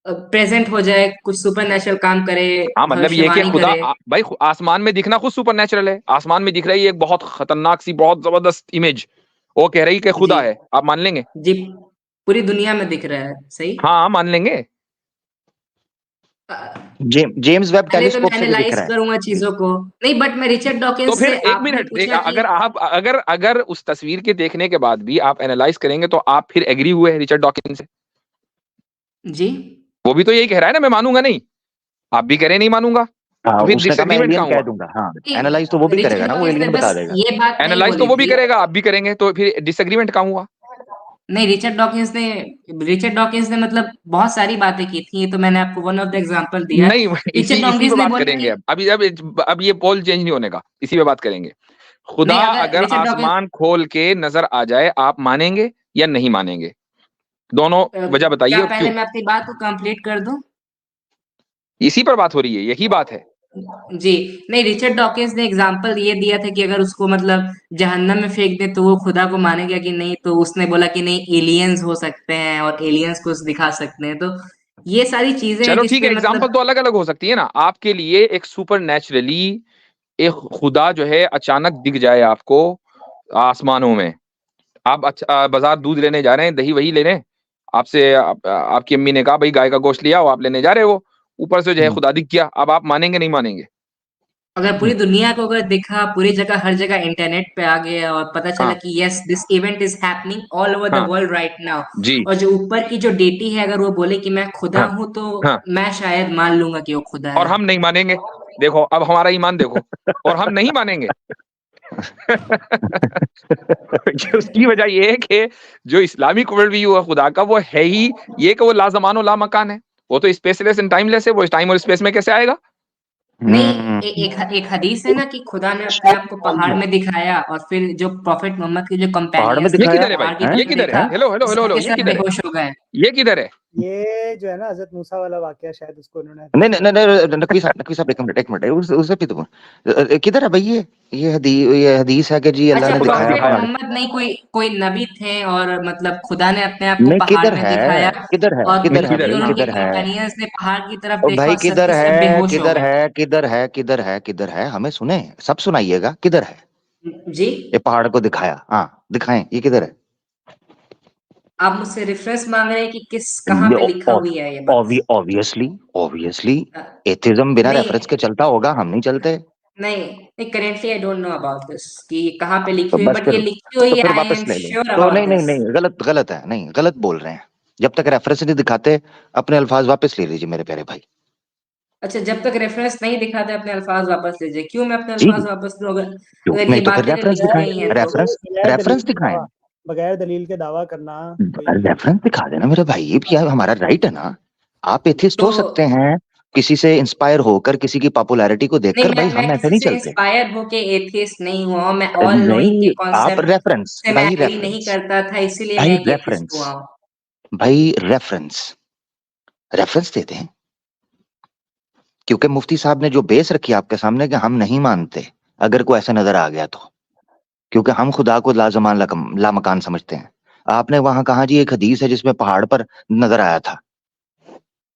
प्रेजेंट हो जाए, कुछ सुपर नेचुरल काम करे, हाँ, मतलब ये कि भविष्यवाणी खुदा करे। भाई आसमान में दिखना खुद सुपर नेचुरल है। आसमान में दिख रही है एक बहुत खतरनाक सी, बहुत जबरदस्त इमेज, वो कह रही कि जी खुदा है, आप मान लेंगे? जी, पूरी दुनिया में दिख रहा है, सही। हाँ मान लेंगे। जेम्स वेब पहले तो मैं टेलीस्कोप से भी दिख एनालाइज रहा है। करूंगा चीजों को। नहीं, बट मैं रिचर्ड तो डॉकिंस फिर से एक आपने मिनट, पूछा कि अगर उस तस्वीर के देखने के बाद भी आप एनालाइज करेंगे तो आप फिर एग्री हुए हैं रिचर्ड डॉकिंस से? जी, वो भी तो यही कह रहा है ना, मैं मानूंगा नहीं। आप भी कह रहे नहीं मानूंगा, तो फिर उसने कहा मैं डिसएग्रीमेंट एलियन कहाँ कह हुआ? दूंगा। हाँ, कि एनालाइज तो वो भी करेगा रिचर्ड ना, वो डॉकिंस ने एलियन बता बस देगा। ये बात नहीं एनालाइज तो बोली वो भी थी। करेगा, आप भी करेंगे, तो फिर डिसएग्रीमेंट कहाँ हुआ? नहीं, रिचर्ड डॉकिंस ने मतलब बहुत सारी बातें की थी, ये तो मैंने आपको वन ऑफ द एग्जांपल दिया है। नहीं, इसी रिचर्ड इसी डॉकिंस पे ने बात बोला करेंगे। कि अब ये पोल चेंज नहीं होने का, इसी पे बात करेंगे। खुदा नहीं, अगर अगर रिचर्ड डॉकिंस आसमान खोल के नजर आ जाए, आप मानेंगे या नहीं मानेंगे? दोनों वजह बताइए क्या और पहले क्यों। मैं अपनी बात को कंप्लीट कर दूं? इसी पर बात हो रही है, यही बात है। जी, नहीं, रिचर्ड डॉकिंस ने एग्जांपल ये दिया था कि अगर उसको मतलब जहन्नम में फेंक दे तो वो खुदा को मानेगा कि नहीं, तो उसने बोला कि नहीं, एलियंस हो सकते हैं और एलियंस को दिखा सकते हैं। तो ये सारी चीजें हैं चलो ठीक है, जिसपे एग्जाम्पल मतलब तो अलग अलग हो सकती है ना। आपके लिए एक सुपर नेचुरली एक खुदा जो है अचानक दिख जाए आपको आसमानों में, आप बाजार दूध लेने जा रहे हैं, दही वही लेने, आपसे आपकी अम्मी ने कहा भाई गाय का गोश्त लिया, आप लेने जा रहे हो, ऊपर से जो है खुदा दिख गया, अब आप मानेंगे नहीं मानेंगे? अगर पूरी दुनिया को अगर दिखा, पूरी जगह हर जगह इंटरनेट पे आ गया और पता चला हाँ कि yes, this event is happening all over the हाँ वर्ल्ड राइट नाउ, जी और जो ऊपर की जो डेटी है अगर वो बोले कि मैं खुदा हाँ हूं, तो हाँ, मैं शायद मान लूंगा कि वो खुदा और है। हम नहीं मानेंगे। देखो अब हमारा ईमान देखो, और हम नहीं मानेंगे। उसकी वजह ये है कि जो इस्लामिक वर्ल्ड व्यू है खुदा का, वो है ही ये कि वो लाजमान ला मकान है, वो तो स्पेसलेस एंड टाइमलेस है, वो टाइम और स्पेस में कैसे आएगा? नहीं, हम्म, एक हदीस है ना कि खुदा ने अपने आप को पहाड़ में दिखाया और फिर जो प्रॉफिट मोहम्मद के जो पहाड़ में कंपेनियंस ये थे दिखाया किधर जब है भाई? पहाड़ की है। ये तरफ किधर है? देखा हेलो हेलो तो हेलो हेलो, सबके ये सब किधर है? बेहोश हो गए। ये किधर है? ये जो है ना हजरत मूसा वाला वाकया, शायद उसको उन्होंने नहीं हदीस नहीं में नहीं, नकवी साहब एक मिनट उसे भी तो किधर है भाई? ये हदीस है कि जी अल्लाह अच्छा, ने खुदा ने दिखाया प्रॉफिट दिखाया। पहाड़। मोहम्मद नहीं, कोई कोई नबी थे और मतलब खुदा ने अपने आप को नहीं, पहाड़ किधर में है? दिखाया किधर है? और नहीं किधर है मोहम्मद किधर जी है? भाई? और कहाँ? उनके किधर है? कंपेनियंस ने पहाड़ की तरफ ओ देखा भाई और किधर सबके सब है? बेहोश हो किधर गए। है? किधर है? किधर है? किधर है? हमें सुने, सब सुनाइएगा। किधर है जी, ये पहाड़ को दिखाया? हाँ दिखाएं, ये किधर है? आप मुझसे रेफरेंस मांग रहे हैं कि कहाँ पे लिखा हुई है ये बात? ऑब्वियसली ऑब्वियसली अ, एथिज्म बिना रेफरेंस के नहीं, चलता होगा, हम नहीं चलते। नहीं, नहीं, currently I don't know about this कि कहाँ पे तो लिखी हुई है, बस बट फिर ये लिखी हुई है, फिर आई वापस एम ले लो। श्योर तो अबाउट नहीं नहीं दिस। नहीं, गलत गलत है, नहीं गलत बोल रहे हैं। जब तक रेफरेंस नहीं दिखाते अपने अल्फाज वापस ले लीजिए मेरे प्यारे भाई। अच्छा, जब तक रेफरेंस नहीं दिखाते अपने अल्फाज वापस लीजिए। क्यों मैं अपने जी अल्फाज वापस लूं, अगर क्यों अगर ये नहीं? तो फिर बातें अगर रेफरेंस लिखी दिखाएं। गई हैं तो? रेफरेंस रेफरेंस दिखाएं। बगैर दलील के दावा करना कोई रेफरेंस दिखा देना मेरे भाई, ये भी हमारा राइट है ना। आप एथिस्ट तो हो सकते हैं किसी से इंस्पायर होकर, किसी की पॉपुलैरिटी को नहीं, देखकर। भाई मैं हम ऐसे किसी नहीं से चलते। इंस्पायर होके एथियस्ट नहीं हुआ हूं, मैं ऑल नोइंग के नहीं, आप कॉन्सेप्ट रेफरेंस से मैं भाई, एग्री नहीं रेफरेंस करता था, इसीलिए मैं भाई, एक एथिस्ट रेफरेंस हुआ हूं। भाई, रेफरेंस रेफरेंस देते हैं। क्योंकि मुफ्ती साहब ने जो बेस रखी है आपके सामने कि हम नहीं मानते अगर कोई ऐसा नजर आ गया तो, क्योंकि हम खुदा को लाजमान लामकान समझते हैं। आपने वहां कहा जी एक हदीस है जिसमें पहाड़ पर नजर आया था,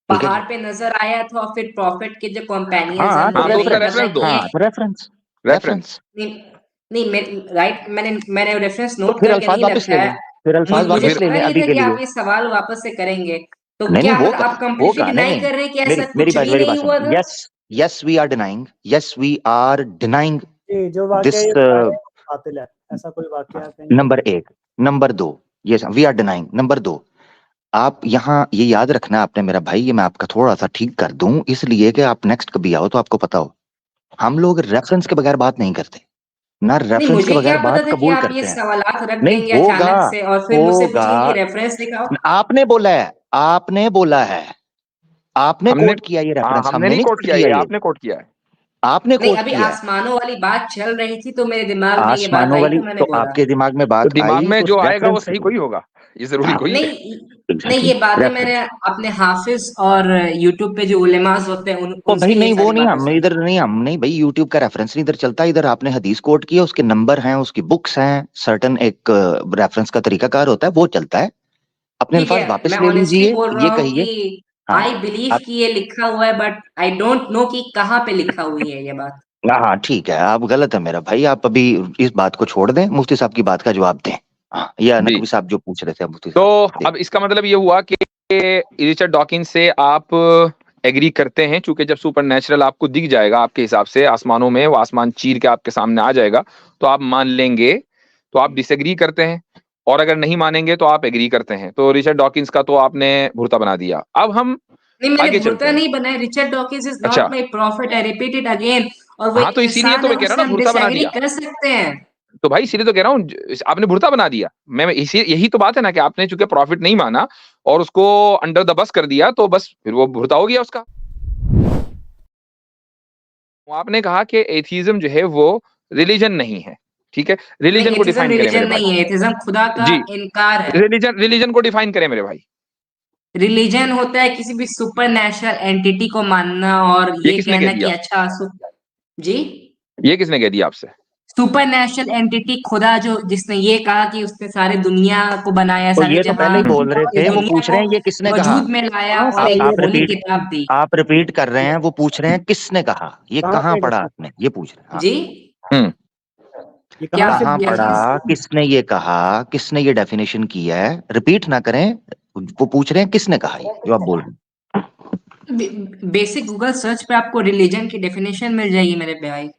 ठीक है पहाड़ जी। पे नजर आया था और फिर प्रॉफिट के जो कंपेनियंस हैं हाँ तो उन्होंने हाँ, तो ये उसका रेफरेंस, बोला रेफरेंस कि दो। ये हाँ तो रेफरेंस रेफरेंस। रेफरेंस नहीं, नहीं, राइट, मैंने रेफरेंस तो नोट फिर करके अल्फाज नहीं वापस रखा ले है। लें। फिर अल्फाज तो मुझे वापस फिर ले पता लें नहीं अभी था के कि आप लिए। ये सवाल वापस से करेंगे। तो नहीं नहीं क्या होगा, आप कंप्लीटली होगा। नहीं डिनाई नहीं, कर रहे हैं कि मेरी ऐसा मेरी कुछ बात भी मेरी नहीं बात हुआ सुनो। था? Yes yes we are denying, yes we are denying जी, जो वाकया दिस। ये बता रहे हैं बातिल है, ऐसा कोई वाकया कहीं पे नंबर एक। नंबर दो, ये वी आर डिनाइंग। नंबर दो, आप यहाँ ये याद रखना आपने मेरा भाई, ये मैं आपका थोड़ा सा ठीक कर दूं इसलिए कि आप नेक्स्ट कभी आओ तो आपको पता हो। हम लोग रेफरेंस के बगैर बात नहीं करते, ना नहीं, रेफरेंस के मुझे क्या बगैर पता बात था कि कबूल आप ये करते हैं। सवालात रख नहीं देंगे होगा, अचानक से और फिर मुझसे होगा। पूछेंगे कि रेफरेंस दिखाओ। आपने बोला है, आपने बोला है, आपने हमने, कोट किया ये हाँ रेफरेंस, हमने हमने नहीं नहीं कोट कोट किया, किया ये ये, आपने कोट किया है। आपने नहीं, कोट अभी किया है। आसमानों वाली बात चल रही थी तो मेरे दिमाग में ये बात आसमानों आई वाली तो मैंने तो बोला। आपके दिमाग में तो बात दिमाग आई में तो जो आएगा वो रेफरेंस, सही कोई होगा, ये जरूरी कोई है। नहीं, नहीं, एग्जैक्टली ये बातें मैंने रेफरेंस। अपने हाफिज और यूट्यूब पे जो उलेमास होते हैं ओ भाई उनसे ये नहीं, वो सारी नहीं, बातें हम सुनी। इधर नहीं, हम नहीं भाई, यूट्यूब का रेफरेंस नहीं इधर चलता। इधर आपने हदीस कोट किया, उसके नंबर हैं, उसकी बुक्स हैं, सर्टन एक रेफरेंस का तरीकाकार होता है, वो चलता है। अपने ठीक अल्फाज है, मैं वापस ले ऑनेस्टली लीजिए, बोल रहा ये हूँ कहिए। कि हाँ आई बिलीव आप, कि ये लिखा हुआ है, बट आई डोंट नो कि कहाँ पे लिखा हुई है ये बात। हाँ ठीक है, आप गलत है मेरा भाई। आप अभी इस बात को छोड़ दें, मुफ्ती साहब की बात का जवाब दें। हाँ, या जी, नकवी साहब जो पूछ रहे थे, मुफ्ती तो साहब दें। अब इसका मतलब ये हुआ कि रिचर्ड डॉकिंस से आप एग्री करते हैं, चूंकि जब सुपर नेचुरल आपको दिख जाएगा आपके हिसाब से आसमानों में, वो आसमान चीर के आपके सामने आ जाएगा तो आप मान लेंगे, तो आप डिसएग्री करते हैं, और अगर नहीं मानेंगे तो आप एग्री करते हैं। तो रिचर्ड डॉकिंस का तो आपने भुर्ता बना दिया। अब हम नहीं, मैंने आगे चलते भुर्ता हैं। नहीं बनाया। रिचर्ड डॉकिंस इज अच्छा, not my profit, I repeat it again. और वो हाँ एक तो इसीलिए इंसान तो है, मैं कह रहा उससे हूँ ना हम भुर्ता बना डिसएग्री दिया। कर सकते हैं। तो भाई इसीलिए तो कह रहा हूँ, आपने भुर्ता बना दिया। मैं इसी यही तो बात है ना कि आपने चूंकि प्रॉफिट नहीं माना और उसको अंडर द बस कर दिया, तो बस फिर वो भुर्ता हो गया उसका। आपने कहा कि एथीज्म जो है वो रिलीजन नहीं है, ठीक है, नहीं, रिलीजन को एथिज्म डिफाइन करें मेरे रिलीजन भाई। नहीं है। एथिज्म खुदा का जी, इनकार है। रिलीजन को डिफाइन करें मेरे भाई। रिलीजन होता है किसी भी सुपर नेचुरल एंटिटी को मानना और ये ये किसने कह कहना कि दिया? अच्छा जी, ये किसने कह दिया आपसे? सुपर नेचुरल एंटिटी खुदा, जो जिसने ये कहा कि उसने सारे दुनिया को बनाया, तो सारे ये तो जहां पहले ही बोल रहे इस थे, वो दुनिया पूछ रहे को हैं ये किसने कहा। वजूद में लाया कहाँ और से एक ये होली देखो, किताब दी। आप रिपीट कर रहे हैं, वो पूछ रहे हैं किसने कहा, ये कहाँ कहाँ पे पढ़ा देखो, आपने, ये पूछ रहे हैं। हाँ। जी, हम्म, ये क्या कहाँ से कहाँ क्या पढ़ा, चीज? किसने ये कहा, किसने ये डेफिनेशन की है, रिपीट ना करें। वो पूछ रहे हैं किसने कहा ये जो आप बोल रहे हैं। बेसिक गूगल सर्च पे आपको रिलीजन की डेफिनेशन मिल जाएगी मेरे भाई।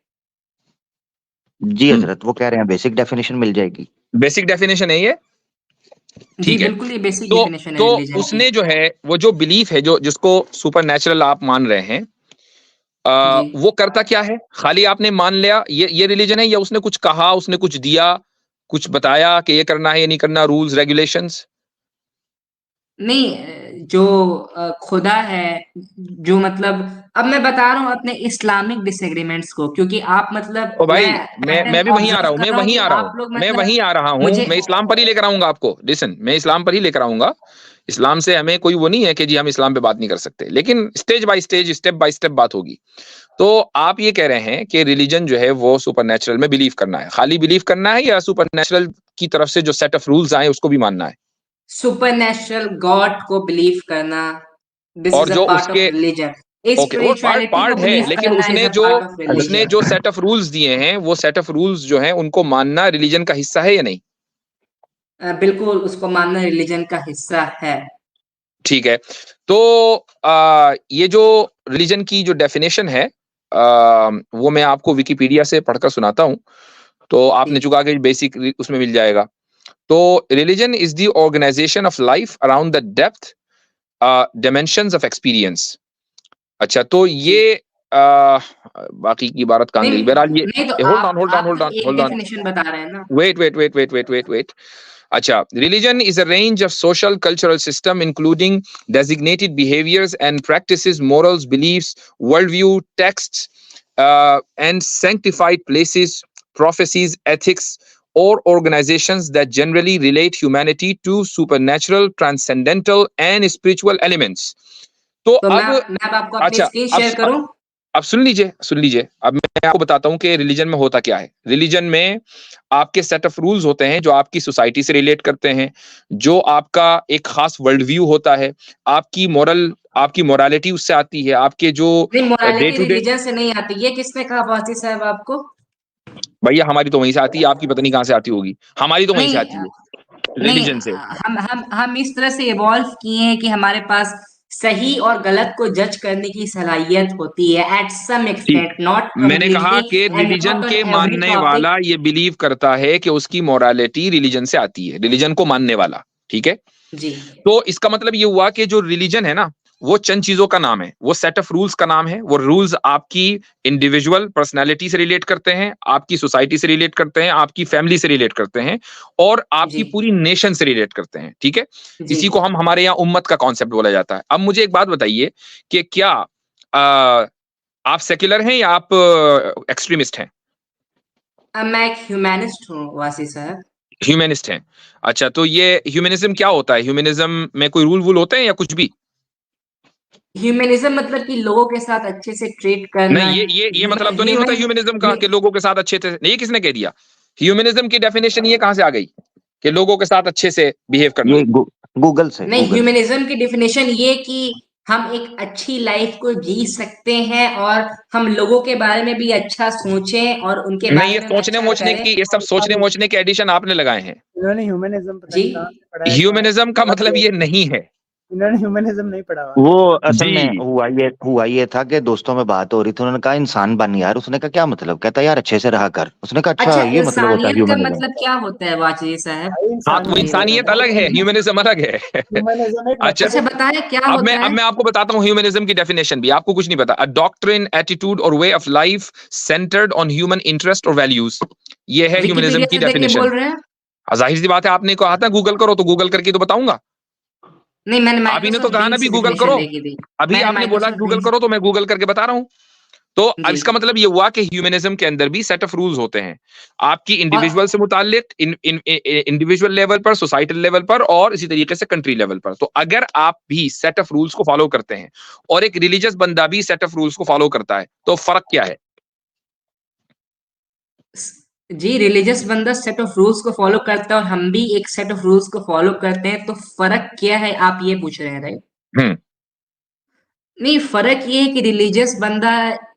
जी हजरत, वो कह रहे हैं बेसिक डेफिनेशन मिल जाएगी। बेसिक डेफिनेशन है ये, जी ठीक है। बिल्कुल, ये बेसिक तो डेफिनेशन है तो रिलीजन की। उसने जो है वो जो बिलीफ है, जो जिसको सुपर नेचुरल आप मान रहे हैं, जी, वो करता क्या है? खाली आपने मान लिया ये रिलीजन है, या उसने कुछ कहा, उसने कुछ दिया, कुछ बताया कि ये करना है ये नहीं करना, रूल्स रेगुलेशंस? नहीं, जो खुदा है, जो मतलब, अब मैं बता रहा हूँ अपने इस्लामिक डिसएग्रीमेंट्स को, क्योंकि आप मतलब ओ भाई, पैटर्न मैं भी वहीं आ रहा ऑब्जर्व हूँ, कर रहा हूँ कि आप लोग मैं मतलब वहीं आ रहा हूँ, मुझे मैं इस्लाम पर ही लेकर आऊंगा आपको। लिसन, मैं इस्लाम पर ही लेकर आऊंगा। इस्लाम से हमें कोई वो नहीं है कि जी हम इस्लाम पे बात नहीं कर सकते, लेकिन stage by stage, step by step बात होगी। तो आप ये कह रहे हैं कि रिलीजन जो है वो सुपरनैचुरल में बिलीव करना है, खाली बिलीव करना है, या सुपरनैचुरल की तरफ से जो सेट ऑफ रूल्स आए उसको भी मानना है? सुपरनैचुरल गॉड को बिलीव करना, दिस और इज अ जो पार्ट ऑफ उसके, रिलीजन। ओके, वो पार्ट स्पिरिचुअलिटी को पार्ट है, बिलीव लेकिन करना इज अ पार्ट ऑफ उसने रिलीजन। जो सेट ऑफ रूल्स दिए हैं, वो सेट ऑफ रूल्स जो हैं उनको मानना रिलीजन का हिस्सा है या नहीं? बिल्कुल, उसको मानना रिलीजन का हिस्सा है। ठीक है। तो ये जो रिलीजन की जो डेफिनेशन है, वो मैं आपको विकिपीडिया से पढ़कर सुनाता हूँ, तो आपने ठीक। चुका के बेसिक उसमें मिल जाएगा। तो religion is the organization of life around the depth dimensions of experience. अच्छा, तो ये बाकी की इबारत कहाँ नहीं गई? बहरहाल ये, नहीं, तो होल्ड ऑन होल्ड ऑन आप होल्ड तो ऑन एक होल्ड ऑन, डेफिनेशन बता रहे हैं ना। wait. Acha, religion is a range of social cultural system including designated behaviors and practices, morals, beliefs, worldview, texts, and sanctified places, prophecies, ethics, or organizations that generally relate humanity to supernatural, transcendental, and spiritual elements. तो तो अब, मैं अब आपको अपनी अच्छा, screen share करूं? अब सुन लीजिए, अब मैं आपको बताता हूं कि रिलीजन में होता क्या है। रिलीजन में आपके सेट ऑफ रूल्स होते हैं जो आपकी सोसाइटी से रिलेट करते हैं, जो आपका एक खास वर्ल्ड व्यू होता है, आपकी मोरालिटी उससे आती है, आपके जो नहीं, day morality to day. Religion से नहीं आती। ये किसने कहा वासी साहब आपको? भैया हमारी तो वहीं से आती है, आपकी पता नहीं कहां से आती होगी, हमारी तो वहीं से नहीं आती है, नहीं, रिलीजन से। हम इस तरह से इवॉल्व किए हैं कि हमारे पास सही और गलत को जज करने की सलाहियत होती है, एट सम ठीक, एक्सटेंट, नॉट मैंने कहा कंप्लीटली कि एंड रिलीजन नॉट ऑन के एवरी मानने टॉपिक। वाला ये बिलीव करता है कि उसकी मोरालिटी रिलीजन से आती है, रिलीजन को मानने वाला, ठीक है। जी तो इसका मतलब ये हुआ कि जो रिलीजन है ना, वो चंद चीजों का नाम है, वो सेट ऑफ रूल्स का नाम है। वो रूल्स आपकी इंडिविजुअल पर्सनैलिटी से रिलेट करते हैं, आपकी सोसाइटी से रिलेट करते हैं, आपकी फैमिली से रिलेट करते हैं, और आपकी जी पूरी नेशन से रिलेट करते हैं, ठीक है। जी। इसी को हम हमारे यहाँ उम्मत का कॉन्सेप्ट बोला जाता है। अब मुझे एक बात बताइए कि क्या आप सेक्युलर हैं या आप एक्सट्रीमिस्ट हैं? अब मैं एक ह्यूमैनिस्ट हूँ वासी साहब। ह्यूमनिस्ट हैं। अच्छा, तो ये ह्यूमनिज्म क्या होता है? ह्यूमनिज्म में कोई रूल वूल होते हैं या कुछ भी? ह्यूमनिज्म मतलब कि लोगों के साथ अच्छे से ट्रीट करना। नहीं, ये मतलब तो नहीं होता ह्यूमन ह्यूमनिज्म का कि लोगों के साथ अच्छे से, नहीं, किसने कह दिया? ह्यूमनिज्म की डेफिनेशन ये कहां से आ गई कि लोगों के साथ अच्छे से बिहेव करना? ये गूगल से, नहीं, गूगल। ह्यूमनिज्म की डेफिनेशन ये कि हम एक अच्छी लाइफ को जी सकते हैं और हम लोगों के बारे में भी अच्छा सोचें और उनके नहीं, बारे ये में भी सोचने अच्छा मोचने करें। की, ये सब सोचने मोचने के एडिशन आपने लगाए हैं। इन्होंने ह्यूमनिज्म पता जी नहीं कहाँ से पढ़ा है, ह्यूमनिज्म का मतलब ये नहीं है। इन्होंने ह्यूमनिज्म नहीं पढ़ा हुआ। वो असल जी। में हुआ ये था कि दोस्तों में बात हो रही थी, उन्होंने कहा इंसान बन यार, उसने कहा क्या मतलब, कहता यार अच्छे से रहा कर, उसने कहा अच्छा अच्छा, ये मतलब होता है इंसानियत का ह्यूमनिज्म। मतलब क्या होता है वाजपेयी साहब? भाई हाँ, तो इंसानियत अलग है, ह्यूमनिज्म अलग है। ह्यूमनिज्म एक अच्छा, अच्छा, मतलब बताएं क्या अब होता है? मैं आपको बताता हूँ ह्यूमनिज्म की डेफिनेशन भी, आपको कुछ नहीं पता। अ डॉक्ट्रिन, एटीट्यूड और way of life centred on human interest और वैल्यूज, ये है ह्यूमनिज्म विकिपीडिया की से देख के डेफिनेशन। बोल रहे हैं? जाहिर सी बात है, आपने कहा था गूगल करो, तो गूगल करके तो बताऊंगा। नहीं, मैंने आप ही ने तो माइक्रोसॉफ्ट कहा ना बिंग भी से गूगल डेफिनेशन करो, देखी थी। अभी मैंने आपने बोला माइक्रोसॉफ्ट गूगल बिंग करो, तो मैं गूगल करके बता रहा हूँ। तो अब जी। इसका मतलब ये हुआ कि ह्यूमनिज्म के अंदर भी सेट ऑफ रूल्स होते हैं, आपकी इंडिविजुअल से मुतालिक, इंडिविजुअल लेवल पर, सोसाइटल लेवल पर, और इसी तरीके से कंट्री लेवल पर। तो अगर आप भी सेट ऑफ रूल्स को फॉलो करते हैं और एक रिलीजियस बंदा भी सेट ऑफ रूल्स को फॉलो करता है, तो फर्क क्या है? जी, रिलीजियस बंदा सेट ऑफ रूल्स को फॉलो करता है और हम भी एक सेट ऑफ रूल्स को फॉलो करते हैं, तो फर्क क्या है, आप ये पूछ रहे हैं, राइट? हम्म नहीं, फर्क ये है कि रिलीजियस बंदा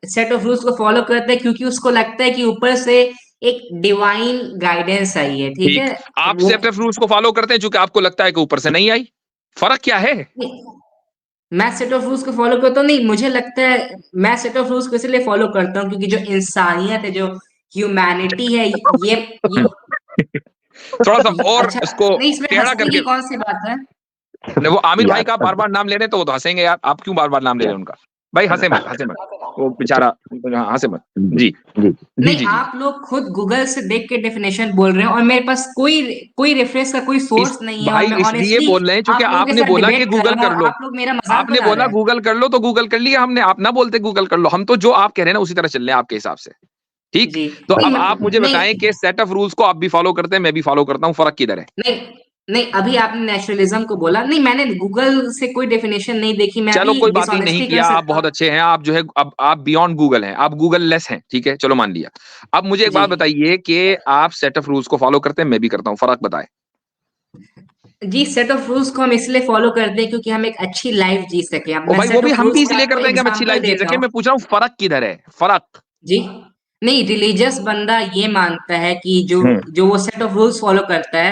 सेट ऑफ रूल्स को फॉलो करता है क्योंकि उसको लगता है कि ऊपर से एक डिवाइन गाइडेंस आई है, ठीक ठीक, है? आप वो सेट ऑफ रूल्स को फॉलो करते हैं क्योंकि आपको लगता है कि ऊपर से नहीं आई। फर्क क्या है? नहीं, मैं सेट ऑफ रूल्स को फॉलो करता हूँ, नहीं मुझे लगता है मैं सेट ऑफ रूल्स को इसलिए फॉलो करता हूँ क्योंकि जो इंसानियत है, जो ह्यूमैनिटी है, ये थोड़ा सा और अच्छा, इसको नहीं इसमें टेढ़ा हंसने की करके। कौन सी बात है? वो आमिर भाई यार का बार बार नाम ले रहे हैं तो वो तो हंसेंगे यार, आप क्यों बार बार नाम ले रहे हैं उनका? भाई हंसे मत, हंसे मत, वो बेचारा, हाँ, हंसे मत। जी जी जी नहीं, जी जी। आप लोग खुद गूगल से देख के डेफिनेशन बोल रहे हैं और मेरे पास कोई रेफरेंस का कोई इस सोर्स नहीं है और भाई मैं इसलिए ऑनेस्टली बोल रहे हैं क्योंकि आप लोगों के आपने साथ बोला कि डिबेट कर गूगल रहा हूँ, कर लो, आप लोग मेरा मजाक आपने बना रहे बोला हैं। गूगल कर लो, तो गूगल कर लिया हमने, आप ना बोलते गूगल कर लो, हम तो जो आप कह रहे हैं ना उसी तरह चल रहे हैं आपके हिसाब से। ठीक, जी, तो नहीं अब आप मुझे बताएं नहीं कि सेट ऑफ रूल्स को आप भी फॉलो करते हैं, मैं भी फॉलो करता हूं, फर्क किधर है? नहीं नहीं, अभी आपने नेशनलिज्म को बोला, नहीं मैंने गूगल से कोई डेफिनेशन नहीं देखी, मैं चलो भी कोई बात नहीं, नहीं डिसऑनेस्टी कर किया, आप सकता बहुत हूँ। अच्छे हैं, आप जो है अब आप बियॉन्ड गूगल हैं, आप गूगल लेस हैं, ठीक है, चलो मान लिया। अब मुझे एक जी बात बताइए कि आप सेट ऑफ रूल्स को फॉलो करते हैं, मैं भी करता हूं, फर्क बताएं। जी, सेट ऑफ रूल्स को हम इसलिए फॉलो करते हैं क्योंकि हम एक अच्छी लाइफ जी सके। अब ओ मैं भाई, वो सेट भी ऑफ हम भी रूल्स का इसलिए आपको करते हैं कि हम अच्छी एग्जांपल लाइफ जी देता सके, हूँ। मैं पूछ रहा हूँ फर्क किधर है, फर्क। जी, नहीं रिलीजियस बंदा ये मानता है कि जो हम्म जो वो सेट ऑफ रूल्स फॉलो करता है,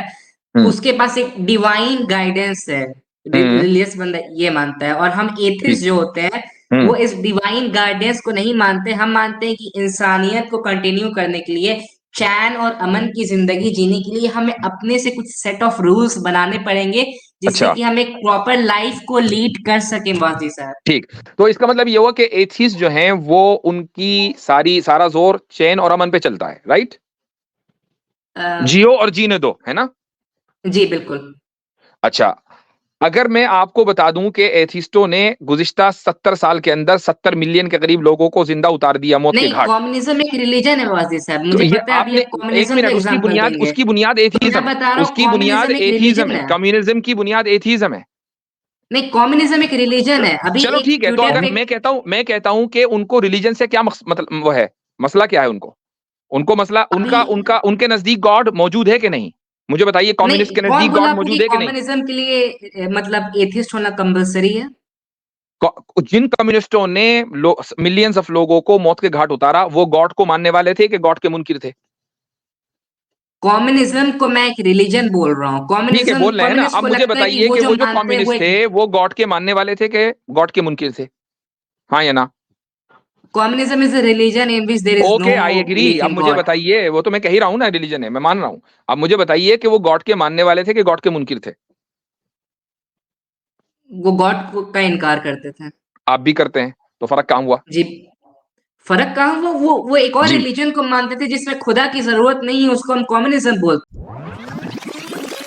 हम्म उसके पास एक डिवाइन गाइडेंस है। हम्म रिलीजियस बंदा ये मानता है और हम ठीक, एथिस्ट जो होते हैं, हम्म वो इस डिवाइन गाइडेंस को नहीं मानते। हम मानते हैं कि इंसानियत को कंटिन्यू करने के लिए, चैन और अमन की जिंदगी जीने के लिए हमें अपने से कुछ सेट ऑफ रूल्स बनाने पड़ेंगे, जिससे अच्छा कि हम एक प्रॉपर लाइफ को लीड कर सकें वाजी साहब। ठीक, तो इसका मतलब ये हुआ कि एथीस्ट जो हैं वो उनकी सारा जोर चैन और अमन पे चलता है, राइट? अ, जियो और जीने दो, है ना? जी बिल्कुल। अच्छा, अगर मैं आपको बता दूं कि एथिस्टों ने गुज़िश्ता 70 साल के अंदर 70 मिलियन के करीब लोगों को जिंदा उतार दिया मौत के नहीं, घाट, कम्युनिज्म एक रिलीजन है वाजी साहब, तो मुझे ये पता है अभी आपने, आप एक कम्युनिज्म का मिनट, एग्जांपल देंगे। उसकी बुनियाद एथीज्म मैं है, बता रहा हूँ उसकी बुनियाद कम्युनिज्म एक एथीज्म रिलीजन है, है। कम्युनिज्म की बुनियाद एथीज्म है। नहीं, कम्युनिज्म एक रिलीजन है। अभी चलो एक ठीक है, तो ट्विटर अगर पे मैं कहता हूं कि उनको रिलीजन से क्या मतलब वो है, मसला क्या है उनको, उनको मसला अभी उनका उनका उनके नजदीक गॉड मौजूद है कि नहीं? मुझे बताइए, कम्युनिस्ट नहीं, के कौन नजदीक बोला गॉड आपको कि मौजूद है कि नहीं? कम्युनिज्म के लिए मतलब एथिस्ट होना कंपलसरी है? जिन कम्युनिस्टों ने मिलियंस ऑफ लोगों को मौत के घाट उतारा, वो गॉड को मानने वाले थे कि गॉड के मुनकिर थे? कम्युनिज्म को मैं एक रिलीजन बोल रहा हूँ। ठीक है, कम्युनिज्म बोल रहे हैं ना। कम्युनिस्ट अब को मुझे लगता है कि बताइए वो कि जो वो जो मानते हैं वो कम्युनिस्ट एक थे वो गॉड के मानने वाले थे कि गॉड के मुनकिर थे? हाँ या ना? Communism is a religion in which there is no okay, I agree. Belief अब इन मुझे गॉड। बताइए, वो तो मैं कह ही रहा हूं ना, रिलीजन है, मैं मान रहा हूं। अब मुझे बताइए कि वो गॉड के मानने वाले थे कि गॉड के मुनकिर थे? वो गॉड का इनकार करते थे। आप भी करते हैं, तो फर्क कहां हुआ? जी, फर्क कहाँ हुआ? वो एक और जी, रिलीजन को मानते थे जिसमें खुदा की जरूरत नहीं है, उसको हम कम्युनिज्म बोलते हैं।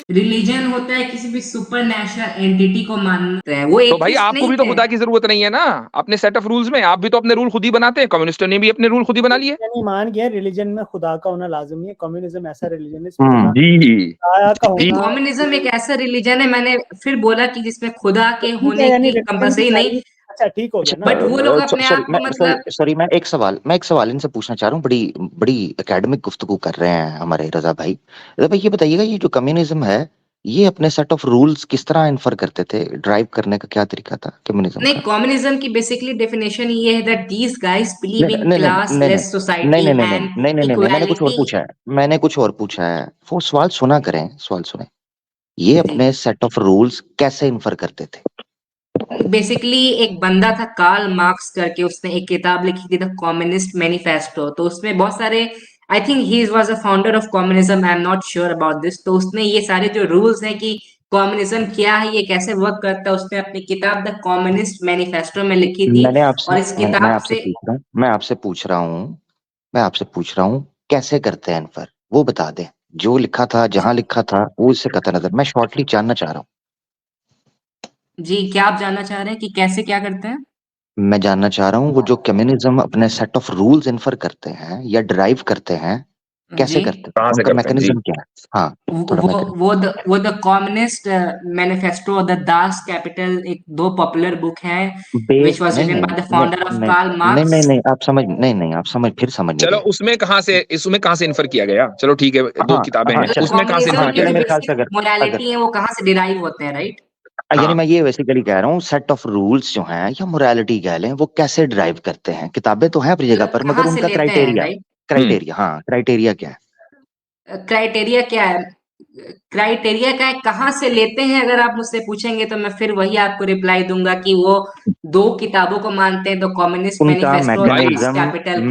रिलीजन होता है किसी भी सुपर नेचुरल एंटिटी को मानते हैं, वो तो भाई एथिस्ट आपको नहीं भी तो थे। खुदा की जरूरत नहीं है ना अपने सेट ऑफ रूल्स में, आप भी तो अपने रूल खुद ही बनाते हैं, कम्युनिस्टों ने भी अपने रूल खुद ही बना लिए। यानी मान गया रिलीजन में खुदा का होना लाजमी है। कम्युनिज्म ऐसा रिलीजन है इसमें खुदा जी का नहीं, होना कम्युनिज्म एक ऐसा रिलीजन है, मैंने फिर बोला कि जिसमें खुदा के ठीक है, होने यानी की रिलीजन की कंपलसरी नहीं, तारीफ अच्छा ठीक हो गया ना। बट वो लोग अपने सॉरी आप को मतलब सॉरी, मैं एक सवाल इनसे पूछना चाह रहा हूँ, बड़ी बड़ी एकेडमिक गुफ्तगू कर रहे हैं हमारे रजा भाई। रजा भाई ये बताइएगा, ये जो कम्युनिज्म है, ये अपने सेट ऑफ रूल्स किस तरह इन्फर करते थे, ड्राइव करने का क्या तरीका था कम्युनिज्म नहीं, का? कम्युनिज्म की बेसिकली डेफिनेशन ये है that these guys believe in नहीं नहीं क्लास नहीं नहीं लेस सोसाइटी एंड नहीं, मैंने कुछ और इक्वालिटी। पूछा है, मैंने कुछ और पूछा है। वो सवाल सुना करें, सवाल सुने। ये जी, अपने सेट ऑफ रूल्स कैसे इन्फर करते थे? बेसिकली एक बंदा था कार्ल मार्क्स करके, उसने एक किताब लिखी थी द कम्युनिस्ट मैनिफेस्टो। तो उसमें बहुत सारे, I think he was a founder of communism, I am not sure about this. तो उसने ये सारे जो रूल्स हैं कि कम्युनिज्म क्या है, ये कैसे वर्क करता है, उसने अपनी किताब द कम्युनिस्ट मैनिफेस्टो में लिखी थी। और इस मैं किताब आपसे से पूछ रहा हूँ, मैं आपसे पूछ रहा हूँ कैसे करते हैं इन्फर, वो बता दे। जो लिखा था, जहां लिखा था, वो इससे कतई नजर। मैं शॉर्टली जानना चाह रहा हूँ। जी, क्या आप जानना चाह रहे हैं कि कैसे क्या करते हैं? मैं जानना चाह रहा हूँ वो जो कम्युनिज्म अपने सेट ऑफ रूल्स इन्फर करते हैं या डिराइव करते हैं, कैसे जी। करते हैं, कहाँ से उनका करते हैं जी? मैकेनिज्म क्या है? हाँ, थोड़ा मैकेनिज्म। वो the communist manifesto, the Das Kapital, एक दो पॉपुलर बुक है बेस विच वाज नहीं रिटन नहीं बाय द नहीं फाउंडर ऑफ नहीं कार्ल नहीं मार्क्स। नहीं नहीं आप समझ नहीं नहीं आप समझ फिर समझ नहीं चलो रहे। उसमें कहाँ से इन्फर किया गया? चलो ठीक है, दो हाँ किताबें हाँ हैं, चले, उसमें कहाँ से कम्युनिज्म इन्फर हाँ के किया चले जो गया? मेरे ख्याल से बेसिक मोरालिटी है वो कहाँ से डिराइव होते हैं, राइट? यानी हाँ मैं ये बेसिकली कह रहा हूँ सेट ऑफ रूल्स जो हैं या मोरालिटी कह लें, वो कैसे ड्राइव करते हैं। किताबें तो हैं अपनी जगह मतलब पर, मगर कहाँ से उनका लेते हैं, क्राइटेरिया, राइट? हाँ क्राइटेरिया क्या है? क्राइटेरिया क्या है? क्राइटेरिया क्या है, कहाँ से लेते हैं? अगर आप मुझसे पूछेंगे तो मैं फिर वही आपको रिप्लाई दूंगा कि वो दो किताबों को मानते हैं, द कम्युनिस्ट उनका मैनिफेस्टो और दास कैपिटल को।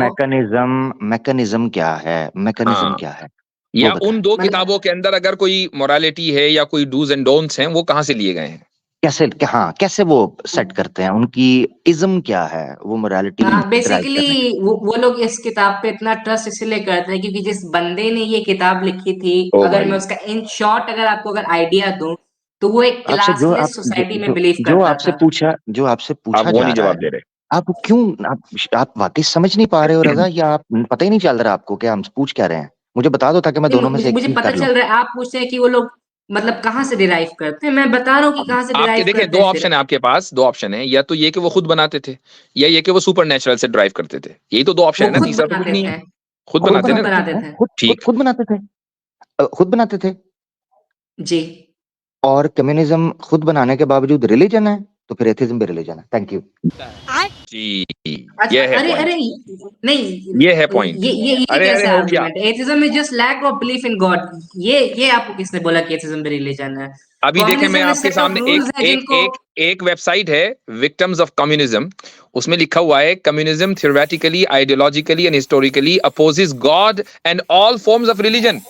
मैकेनिज्म क्या है? मैकेनिज्म हाँ, क्या है वो या उन बताएं। दो मतलब किताबों के अंदर अगर कोई मोरालिटी है या कोई डूज एंड डोंट्स हैं, वो कहाँ से लिए गए हैं? हाँ कैसे वो सेट करते हैं, उनकी इज्म क्या है, वो मोरालिटी ड्राइव बेसिकली करने की। वो लोग इस किताब पे इतना ट्रस्ट इसलिए करते हैं क्योंकि जिस बंदे ने ये किताब लिखी थी, ओ अगर भाई, मैं उसका इन शॉर्ट अगर आपको अगर आइडिया दूं, तो वो एक आपसे जो आप क्लासलेस सोसाइटी में जो बिलीव जो करता आपसे था। पूछा जो आपसे आप पूछा वो जा नहीं रहा जवाब है, दे रहे। आप क्यों, आप वाकई समझ नहीं पा रहे हो रजा, या आप पता ही नहीं चल रहा आपको कि हम पूछ क्या रहे हैं? मुझे बता दो ताकि मैं नहीं, दोनों में से मुझे एक मुझे चीज पता कर लूं। चल रहा है, आप पूछते हैं कि वो लोग मतलब कहाँ से डिराइव करते हैं, मैं बता रहा हूँ कि कहाँ से आपके डिराइव देखें, करते दो हैं ऑप्शन सिर्फ। है आपके पास, दो ऑप्शन है, या तो ये कि वो खुद बनाते थे, या ये कि वो सुपर नेचुरल से ड्राइव करते थे। यही तो दो ऑप्शन वो है ना, खुद तीसरा तो कुछ बनाते नहीं है। थे। खुद वो बनाते खुद थे ना? बनाते थे। ठीक। खुद बनाते थे, खुद बनाते थे। जी। और कम्युनिज्म खुद बनाने के बावजूद रिलीजन है, तो फिर एथिज्म भी रिलीजन है। Thank you. जी, अच्छा, ये है अरे पॉइंट, अरे नहीं, ये है पॉइंट। ये अरे अरे कैसा हो गया। आर्गुमेंट है? Atheism is just lack of belief in God. ये आपको किसने बोला कि एथिज्म भी रिलीजन है? अभी देखें, मैं कम्युनिज्म इज आपके सेट ऑफ सामने एक रूल्स है एक जिनको एक एक वेबसाइट है, विक्टिम्स ऑफ कम्युनिज्म। उसमें लिखा हुआ है, communism theoretically, ideologically and historically opposes God and all forms of religion.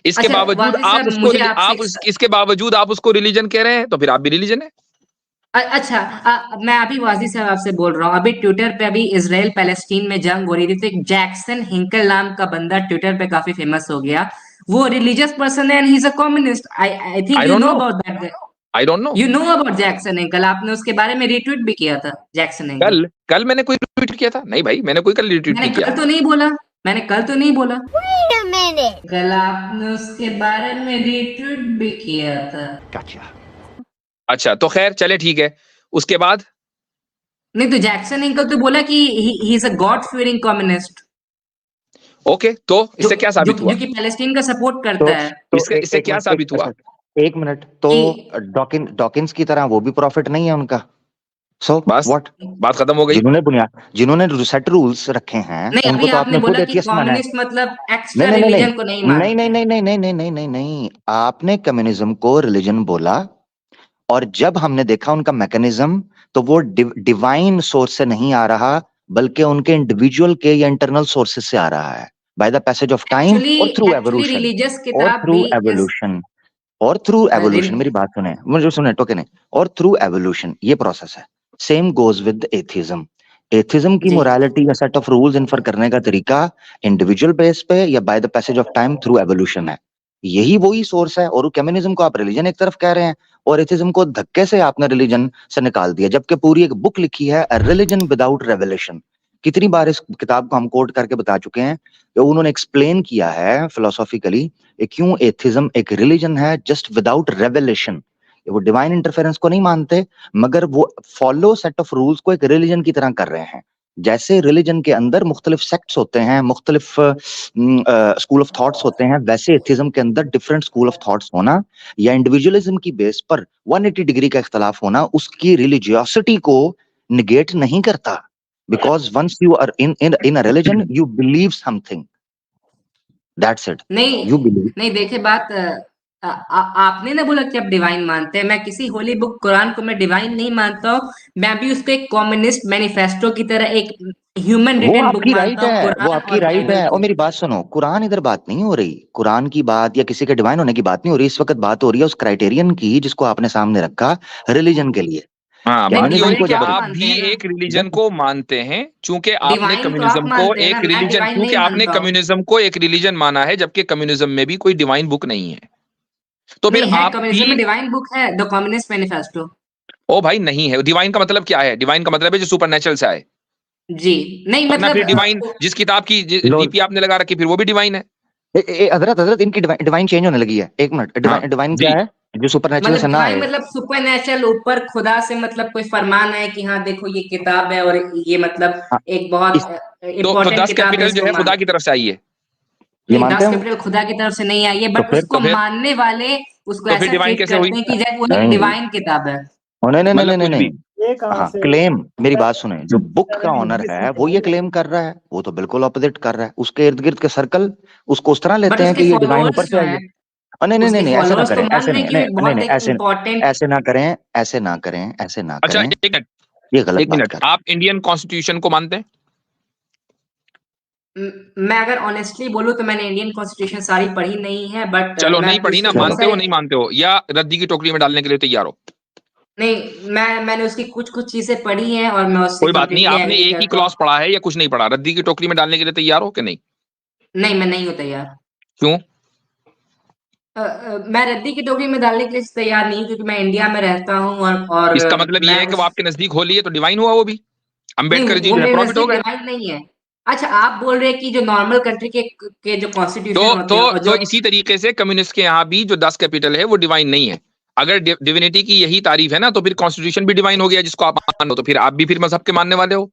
इसके अच्छा बावजूद वाजिद आप साहब, उसको मुझे आपसे आप इसके बावजूद आप उसको रिलीजन कह रहे हैं, तो फिर आप भी रिलीजन है। अच्छा, मैं अभी वाजिद साहब आपसे बोल रहा हूँ। अभी ट्विटर पे अभी इसराइल पैलेस्टीन में जंग हो रही थी, तो एक जैक्सन हिंकल नाम का बंदा ट्विटर पे काफी फेमस हो गया। वो रिलीजियस पर्सन है and he is a communist. I think I you don't know no, about that. I don't know. You know about Jackson Angle, आपने उसके बारे में रिट्वीट भी किया था, जैक्सन एंगल। कल कल मैंने कोई ट्वीट किया था? नहीं भाई, मैंने कोई कल रिट्वीट मैंने नहीं किया। कल तो नहीं बोला, मैंने कल तो नहीं बोला। कल आपने उसके बारे में रिट्वीट भी किया था। अच्छा, तो खैर चले, ठीक है। उसके बाद नहीं तो जैक्सन एंगल तो बोला कि ही is a God fearing communist, okay, तो जो इससे क्या जो साबित हुआ? जो कि पैलेस्टीन का सपोर्ट तो करता है। इससे क्या साबित हुआ? एक मिनट तो कि डॉकिंस की तरह वो भी प्रॉफिट नहीं है उनका। सो बस व्हाट? बात खत्म हो गई। जिन्होंने सेट रूल्स रखे हैं, नहीं, अभी उनको तो आपने आपने खुद बोला कि एथियस्ट माना है। कम्युनिस्ट मतलब नहीं एक्स्ट्रा नहीं नहीं रिलीजन को नहीं नहीं मानते नहीं हैं। नहीं नहीं नहीं नहीं नहीं नहीं नहीं, आपने कम्युनिज्म को रिलीजन बोला, और जब हमने देखा उनका मैकेनिज्म, तो वो डिवाइन सोर्स से नहीं आ रहा, बल्कि उनके इंडिविजुअल के या इंटरनल सोर्सेस से आ रहा है, by the passage of time actually और थ्रू एक्चुअली एवोल्यूशन। रिलीजियस और किताब थ्रू भी इस एवोल्यूशन मेरी बात सुने, मुझे सुने, टोके नहीं। और थ्रू एवोल्यूशन ये प्रोसेस है। Same goes with atheism. Atheism की जी। मोरालिटी या सेट ऑफ रूल्स इन्फर करने का तरीका इंडिविजुअल बेस पे या by the passage of time through evolution है। यही वही सोर्स है। और कम्युनिज्म को आप रिलीजन एक तरफ कह रहे हैं, और एथिज्म को धक्के से आपने रिलीजन से निकाल दिया, जबकि पूरी एक बुक लिखी है, रिलीजन विदाउट रेवलेशन। कितनी बार इस किताब को हम कोट करके बता चुके हैं कि उन्होंने एक्सप्लेन किया है फिलोसॉफिकली क्यों एथिज्म एक रिलीजन है, जस्ट विदाउट रेवलेशन। वो डिवाइन इंटरफेरेंस को नहीं मानते, मगर वो फॉलो सेट ऑफ रूल्स को एक रिलीजन की तरह कर रहे हैं। जैसे रिलीजन के अंदर मुख्तलिफ सेक्ट्स होते हैं, मुख्तलिफ स्कूल ऑफ थॉट्स होते हैं, वैसे एथिज्म के अंदर डिफरेंट स्कूल ऑफ थॉट्स होना या इंडिविजुअलिज्म की बेस पर 180 डिग्री का इख्तलाफ होना उसकी रिलीजियोसिटी को निगेट नहीं करता। Because once you are in a religion you believe something, that's it, नहीं यू बिलीव। नहीं, देखिए बात आपने ना बोला कि आप डिवाइन मानते हैं, मैं किसी होली बुक कुरान को मैं डिवाइन नहीं मानता हूँ, मैं भी उसको एक कम्युनिस्ट मैनिफेस्टो की तरह एक ह्यूमन वो रिटन बुक आपकी राइट मानता हूँ, है, वो कुरान आपकी और राइट बाइबल है। और को। मेरी बात सुनो, कुरान इधर बात नहीं हो रही, कुरान की बात या किसी के डिवाइन होने की बात नहीं हो रही। इस वक्त बात हो रही है उस क्राइटेरियन की जिसको आपने सामने रखा, रिलीजन के लिए। हाँ, नहीं, बात ये हो कम्युनिज्म रही है डिवाइन को कि तो आप जब आप मानते भी हैं ना, एक रिलीजन को मानते हैं, चूंकि आपने डिवाइन तो आप कम्युनिज्म को मानते हैं ना, एक मैं रिलीजन, डिवाइन चूंकि नहीं आपने मानता हूँ। कम्युनिज्म को एक रिलीजन माना है, जबकि कम्युनिज्म में भी कोई डिवाइन बुक नहीं है, तो फिर नहीं है, आप भी। कम्युनिज्म में डिवाइन बुक है, द कम्युनिस्ट मैनिफेस्टो। ओ भाई नहीं है। डिवाइन का मतलब क्या है? डिवाइन का मतलब है जो सुपर नेचुरल से आए। जी, नहीं वरना मतलब फिर डिवाइन जिस किताब की लो, डीपी आपने लगा रखी, फिर वो भी डिवाइन है। हजरत हजरत इनकी डिवाइन चेंज होने लगी है। एक मिनट, हाँ डिवाइन जी। क्या है? जो सुपर नेचुरल से मतलब ना डिवाइन आए। मतलब सुपरनेचुरल, ऊपर खुदा से मतलब कोई फरमान है कि हाँ देखो ये किताब है और ये मतलब हाँ, एक इस बहुत तो इम्पोर्टेंट 10 किताब है, कैपिटल जो इसको है मान। खुदा की तरफ से आई है। ये नहीं, मानते 10 हैं वो? कैपिटल खुदा की तरफ से नहीं आई है, तो बट फिर उसको तो फिर मानने वाले उसको तो फिर ऐसा डिवाइन ट्रीट कैसे हुई? करते हैं कि जैसे वो एक नहीं, डिवाइन किताब है। नहीं नहीं नहीं मतलब नहीं कुछ भी। नहीं। ये कहाँ हाँ, से क्लेम, मेरी बात सुने, जो बुक का 7 ऑनर हिजरी से है वो ये क्लेम कर रहा है, वो तो बिल्कुल ऑपोजिट कर रहा है। उसके इर्द गिर्द के सर्कल उसको उस तरह बट लेते हैं उसके कि ये डिवाइन ऊपर फॉलोअर्स से जो आई है। हैं, नहीं नहीं नहीं उसके नहीं, ऐसे ना फॉलोअर्स तो करें, मान ऐसे रहे नहीं हैं कि नहीं वो नहीं बहुत नहीं, एक ऐसे इम्पोर्टेंट। ऐसे ना करें, ऐसे ना करें, ऐसे ना अच्छा, करें। एक मिनट, ये गलत एक बात मिनट, कर रहे आप इंडियन कॉन्स्टिट्यूशन को मानते हैं? मैं अगर ऑनेस्टली बोलूं तो मैंने इंडियन कॉन्स्टिट्यूशन सारी पढ़ी नहीं है, बट चलो, मैं नहीं पढ़ी ना, उसके हैं। बहुत चलो, मानते हो सारे। नहीं मानते हो, या रद्दी की टोकरी में डालने के लिए तैयार हो? नहीं, मैंने उसकी कुछ कुछ चीजें पढ़ी हैं और मैं उससे कोई बात नहीं, कंप्लीटली आपने एग्री एक ही करता हूँ। क्लॉज पढ़ा है या कुछ नहीं पढ़ा? रद्दी की टोकरी में डालने के लिए तैयार हो कि नहीं? नहीं, मैं नहीं हूँ तैयार। क्यों? मैं रद्दी की टोकरी में डालने के लिए तैयार नहीं हूँ, क्योंकि मैं इंडिया में रहता हूँ और इसका मतलब ये मैं है कि वो उस। आपके नजदीक होली है तो डिवाइन हुआ वो भी? नहीं, अंबेडकर जी वो जो है मेरे प्रॉफिट हो नजदीक गया। डिवाइन नहीं है। अच्छा, आप बोल रहे हैं कि जो नॉर्मल कंट्री के जो तो कॉन्स्टिट्यूशन होते तो हैं और तो जो। इसी तरीके से कम्युनिस्ट के यहाँ भी जो 10 कैपिटल है वो डिवाइन नहीं है। अगर डिविनिटी की यही तारीफ है ना, तो फिर कॉन्स्टिट्यूशन भी डिवाइन हो गया जिसको आप मानो, तो फिर आप भी फिर मजहब के मानने वाले हो।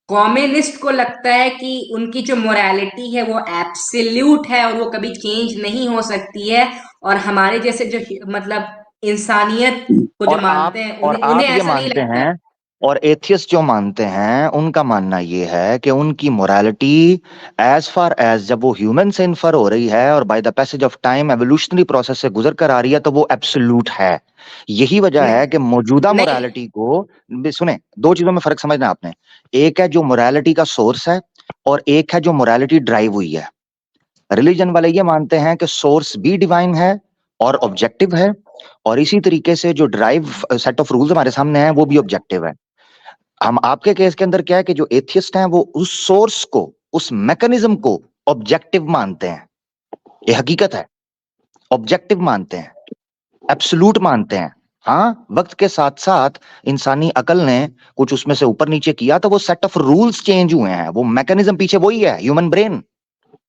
कम्युनिस्ट को लगता है कि उनकी जो मोरालिटी है वो एब्सोल्यूट है और वो कभी चेंज नहीं हो सकती है, और हमारे जैसे जो मतलब इंसानियत को जो मानते हैं और उन्हें उन्हें आप ये ऐसा नहीं मानते लगता है। हैं, और एथियस्ट जो मानते हैं उनका मानना ये है कि उनकी मोरालिटी एज फार एज जब वो ह्यूमन से इन्फर हो रही है और by the passage of time evolutionary process से गुजर कर आ रही है तो वो एब्सोल्यूट है। यही वजह नहीं, है कि मौजूदा नहीं, मोरालिटी को सुने, दो चीजों में फर्क समझना आपने। एक है जो मोरालिटी का सोर्स है, और एक है जो मोरालिटी ड्राइव हुई है। रिलीजन वाले ये मानते हैं कि सोर्स भी डिवाइन है और ऑब्जेक्टिव है, और इसी तरीके से जो ड्राइव सेट ऑफ रूल्स हमारे सामने हैं वो भी ऑब्जेक्टिव है। हम आपके केस के अंदर क्या है कि जो एथियस्ट हैं वो उस सोर्स को, उस मैकेनिज्म को ऑब्जेक्टिव मानते हैं। ये हकीकत है, ऑब्जेक्टिव मानते हैं, एब्सोल्यूट मानते हैं। हाँ, वक्त के साथ साथ इंसानी अकल ने कुछ उसमें से ऊपर नीचे किया तो वो सेट ऑफ रूल्स चेंज हुए हैं, वो मैकेनिज्म पीछे वही है, ह्यूमन ब्रेन,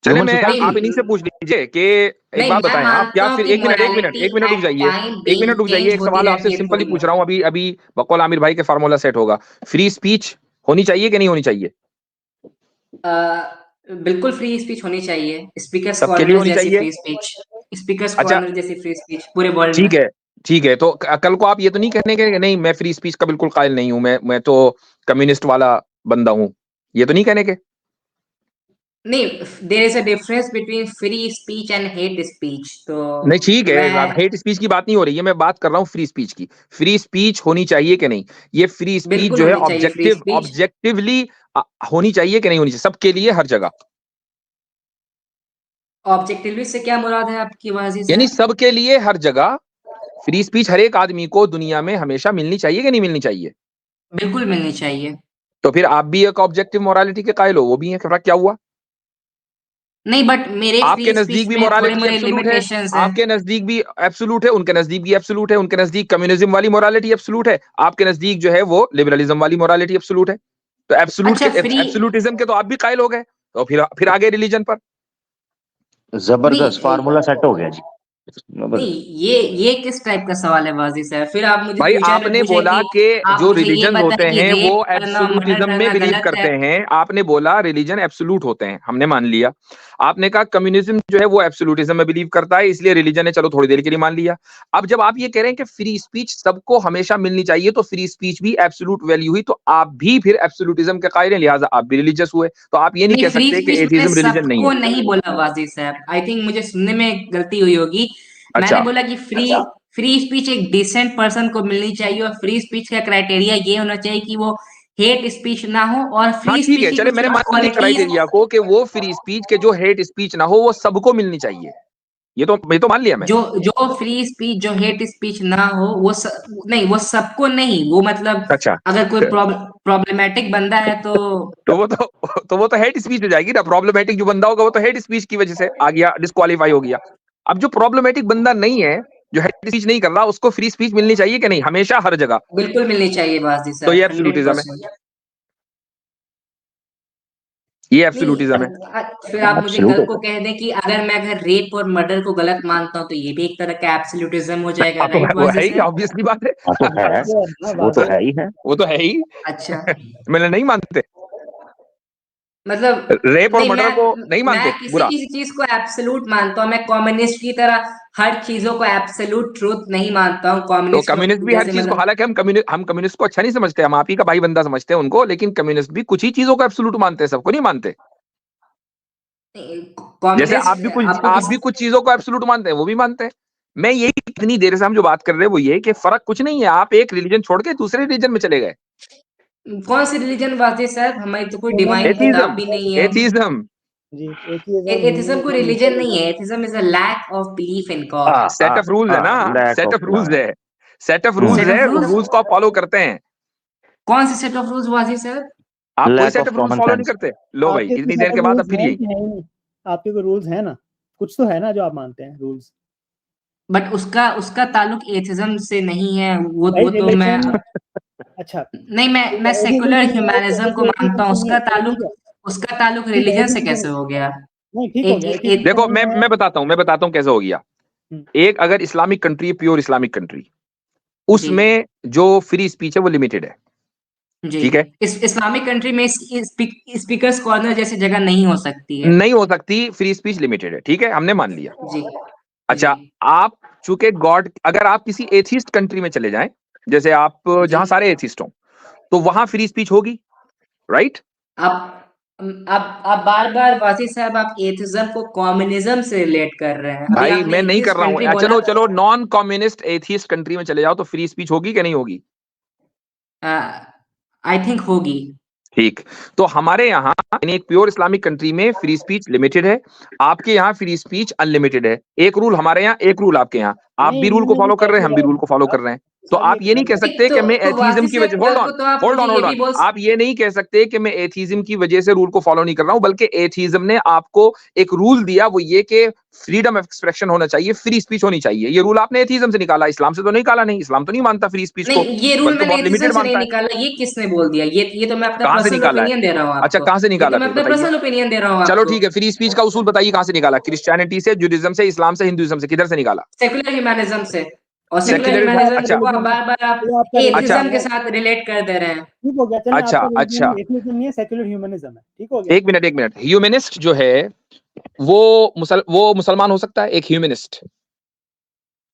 चले, ह्यूमन मैं सोसाइटी। आप इन्हीं से नहीं, पूछ लीजिए कि एक नहीं, बात मैं बताएं आप, मानता या हूँ फिर कि एक मिनट, एक मिनट, मोरालिटी एक मिनट रुक एट जाइए, टाइम एक मिनट रुक जाइए, चेंज एक होती सवाल आपसे रहती है सिंपली थोड़ी पूछ बहुत। रहा हूँ, अभी अभी बकौल आमिर भाई के फार्मूला सेट होगा। फ्री स्पीच होनी चाहिए कि नहीं होनी चाहिए? बिल्कुल फ्री स्पीच होनी चाहिए, स्पीकर्स सबके लिए कॉर्नर होनी जैसी चाहिए? फ्री स्पीच, स्पीकर्स अच्छा, कॉर्नर जैसी फ्री स्पीच पूरे वर्ल्ड में। ठीक है, ठीक है, तो कल को आप ये तो नहीं कहने के नहीं मैं फ्री स्पीच का बिल्कुल कायल नहीं हूं, मैं तो कम्युनिस्ट वाला बंदा हूं, ये तो नहीं कहने के? नहीं, there is a difference between free speech and hate speech, तो नहीं ठीक है, मैं। हेट स्पीच की बात नहीं हो रही है, मैं बात कर रहा हूँ फ्री स्पीच की। फ्री स्पीच होनी चाहिए कि नहीं? ये फ्री स्पीच बिल्कुल जो है होनी चाहिए फ्री स्पीच। ऑब्जेक्टिवली होनी चाहिए कि नहीं होनी चाहिए, सबके लिए हर जगह? ऑब्जेक्टिवली से क्या मुराद है आपकी वाजी यानी साहब? सबके लिए हर जगह फ्री स्पीच हर एक आदमी को दुनिया में हमेशा मिलनी चाहिए कि नहीं मिलनी चाहिए? बिल्कुल मिलनी चाहिए। तो फिर आप भी एक ऑब्जेक्टिव मोरालिटी के कायल हो, वो भी है, फर्क क्या हुआ? नहीं, बट मेरे आपके फ्री नजदीक स्पीच भी में थोड़े मोरालिटी मोरे एब्सोल्यूट है, लिमिटेशंस हैं। आपके नजदीक भी एब्सोल्यूट है, उनके नजदीक भी एब्सोल्यूट है, उनके नजदीक कम्युनिज्म वाली मोरालिटी एब्सोल्यूट है, आपके नजदीक जो है वो लिबरलिज्म वाली मोरालिटी एब्सोल्यूट है। तो एब्सोल्यूट अच्छा, के फ्री। एब्सोल्यूटिज्म के तो आप भी कायल हो गए, तो फिर आगे रिलीजन पर। जबरदस्त नहीं, फार्मूला सेट हो गया जी, नहीं, जबरदस्त। ये किस टाइप का सवाल है वाजी साहब? फिर आप मुझे भाई फ्यूचर में आपने पूछे बोला कि कि आप जो मुझे ये रिलीजन होते बताएं कि हैं वो रेप करना, मर्डर एब्सोल्यूटिज्म में करना बिलीव गलत करते है। हैं, आपने बोला रिलीजन एब्सोल्यूट होते हैं, हमने मान लिया। आपने कहा कम्युनिज्म जो है वो एब्सोल्यूटिज्म में बिलीव करता है, इसलिए रिलीजन है, चलो थोड़ी देर के लिए मान लिया। अब जब आप ये कह रहे हैं कि फ्री स्पीच सबको हमेशा मिलनी चाहिए, तो फ्री स्पीच भी एब्सोल्यूट वैल्यू हुई, तो आप भी फिर एब्सोल्यूटिज्म के कायल हैं, लिहाजा आप भी रिलीजियस हुए, तो आप ये नहीं नहीं, कह फ्री सकते कि स्पीच मैंने एथिज्म रिलीजन नहीं सबको है। नहीं बोला वाजी साहब, आई थिंक मुझे सुनने में गलती हुई होगी। अच्छा मैंने बोला कि फ्री स्पीच एक डिसेंट पर्सन को मिलनी चाहिए और फ्री स्पीच का क्राइटेरिया ये होना चाहिए कि वो हेट स्पीच ना हो और हाँ फ्री ठीक स्पीच है, की चले कुछ मैंने मान लिया क्वालिटीज क्राइटेरिया को कि वो फ्री स्पीच के जो हेट स्पीच ना हो वो सबको मिलनी चाहिए, ये तो मान लिया मैं। जो फ्री स्पीच जो हेट स्पीच ना हो नहीं वो सबको नहीं, वो मतलब अच्छा अगर कोई प्रॉब्लमेटिक बंदा है तो वो तो हेट स्पीच हो जाएगी ना। प्रॉब्लमेटिक जो बंदा होगा वो तो हेट स्पीच की वजह से आ गया, डिस्क्वालीफाई हो गया। अब जो प्रॉब्लमेटिक बंदा नहीं है, जो हेट स्पीच नहीं कर रहा, उसको फ्री स्पीच मिलनी चाहिए कि नहीं, हमेशा हर जगह? बिल्कुल मिलनी चाहिए वाजी तो ये साहब, एब्सोल्यूटिज्म है, 100%। ये नहीं एब्सोल्यूटिज्म है। फिर आप मुझे कल एब्सोल्यूट को कह दें कि अगर मैं अगर रेप और मर्डर को गलत मानता हूँ तो ये भी एक तरह का एब्सोल्यूटिज्म हो जाएगा, हाँ, तो राइट वो वाजी है ही, साहब? ऑब्वियसली बात है। हाँ तो है, वाजे है ना, वो तो वाजे है ही है। वो तो है ही। अच्छा मैंने नहीं मानते, मतलब रेप और नहीं, मर्डर को नहीं मानते मैं किसी बुरा। किसी चीज को एब्सोल्यूट मानता हूँ, मैं कम्युनिस्ट की तरह हर चीजों को एब्सोल्यूट ट्रूथ नहीं मानता हूँ। तो कम्युनिस्ट कम्युनिस्ट भी हर जैसे चीज को, मतलब हालांकि हम कम्युनिस्ट को अच्छा नहीं समझते, हम आप ही का भाई बंदा समझते हैं उनको, लेकिन कम्युनिस्ट भी कुछ ही चीजों को एब्सोल्यूट मानते हैं, सबको नहीं मानते। जैसे कम्युनिस्ट आपको आप किस भी कुछ चीजों को एब्सोल्यूट मानते हैं, वो भी मानते हैं। मैं यही, इतनी देर से हम जो बात कर रहे हैं वो ये कि फर्क कुछ नहीं है, आप एक रिलीजन छोड़ के दूसरे रिलीजन में चले गए। कौन सी रिलीजन बात है सर? हमारी तो कोई उन्होंने डिवाइन किताब एथीज्म, भी नहीं है। एथीज्म, जी एथिज्म एथिज्म कोई रिलीजन नहीं है, atheism is a lack of belief in God. Set of rules है ना, lack set of of rules है, सेट ऑफ रूल्स सेट है, ऑफ रूल्स, रूल्स को आप फॉलो करते हैं। कौन से सेट ऑफ रूल्स वाजी सर? आप कोई lack set of of rules common follow नहीं सेंस। करते। लो भाई, आपके कोई इतनी सेट देर ऑफ के बाद अब रूल्स फिर हैं यही। कि है ही नहीं? आपके कोई रूल्स हैं ना, कुछ तो है ना जो आप मानते हैं रूल्स। बट उसका उसका ताल्लुक एथिज्म से नहीं है, भाई वो तो मैं रिलीजन, अच्छा नहीं, मैं एथिज्म सेकुलर सुनिए, ह्यूमैनिज्म को मानता एथिज्म हूँ, सुनिए, ठीक है उसका ताल्लुक ठीक है, रिलीजन से एथिज्म कैसे सुनिए, हो गया? नहीं ठीक हो एक, गया, एक, एथिज्म एक देखो नहीं है। मैं बताता हूँ कैसे हो गया। हम्म, एक अगर Islamic country, pure Islamic country, जी उसमें जो फ्री स्पीच है वो लिमिटेड है, जी, ठीक है, इस इस्लामिक कंट्री में स्पीकर्स कॉर्नर जैसी जगह नहीं हो सकती है। नहीं हो सकती, फ्री स्पीच लिमिटेड है, ठीक है, हमने मान लिया। जी जी अच्छा, आप चूंकि गॉड, अगर आप किसी एथिस्ट कंट्री में चले जाएं, जैसे आप जी, जहां सारे एथिस्ट हों, तो वहां फ्री स्पीच होगी, राइट? आप आप बार बार वासी साहब आप एथिज्म को कम्युनिज्म से रिलेट कर रहे हैं। अभी भाई आपने मैं नहीं कर एथिस्ट रहा कंट्री हूं, बोला, चलो नॉन कम्युनिस्ट एथिस्ट कंट्री में चले जाओ तो फ्री स्पीच होगी कि नहीं होगी? आई थिंक होगी। ठीक, तो हमारे यहाँ यानी एक प्योर इस्लामिक कंट्री में फ्री स्पीच लिमिटेड है, आपके यहाँ फ्री स्पीच अनलिमिटेड है। एक रूल हमारे यहाँ, एक रूल आपके यहाँ, आप नहीं भी रूल को इन्होंने भी फॉलो कर रहे हैं, हम भी सेक्युलर, रूल को फॉलो कर आप रहे हैं। तो साहब ये आप ये नहीं कह कह सकते कि मैं एथीज्म वासी की साहब वजह, कल को तो आप मुझे ये भी बोल आप ये नहीं कह सकते कि मैं एथीज्म की वजह से रूल को फॉलो नहीं कर रहा हूं, बल्कि एथीज्म ने आपको एक रूल दिया, वो ये कि फ्रीडम ऑफ एक्सप्रेशन होना चाहिए, फ्री स्पीच होनी चाहिए। ये रूल आपने एथीज्म से निकाला, इस्लाम से तो नहीं निकाला। नहीं, इस्लाम तो नहीं मानता फ्री स्पीच को, नहीं, ये रूल बल्कि मैंने बहुत एथिज्म लिमिटेड से नहीं मानता है। निकाला, ये किसने बोल दिया? ये तो मैं अपना कहां से पर्सनल निकाला है? ओपिनियन दे रहा हूँ अच्छा, आपको। कहां से ये निकाला तो मैं फिर अपना बताइए। पर्सनल ओपिनियन दे रहा हूँ चलो आपको। ठीक है, फ्री स्पीच का उसूल बताइए कहां से निकाला? क्रिश्चियनिटी से, जुडिज्म से, इस्लाम से, हिंदुइज्म से, किधर से निकाला? सेकुलर ह्यूमैनिज्म से। और सेकुलर सेक्युलरिज्म, आपका ह्यूमैनिज्म अच्छा को रिलीजन है, बार बार आप चलो आपका रिलीजन अच्छा एथिज्म के है, साथ रिलेट कर दे रहे हैं। ठीक हो गया, चलें अच्छा आपका अच्छा, रिलीजन एथिज्म नहीं है, सेक्युलर ह्यूमनिज्म है, ठीक हो गया। एक मिनट, ह्यूमनिस्ट जो है वो वो मुसलमान हो सकता है, एक ह्यूमनिस्ट?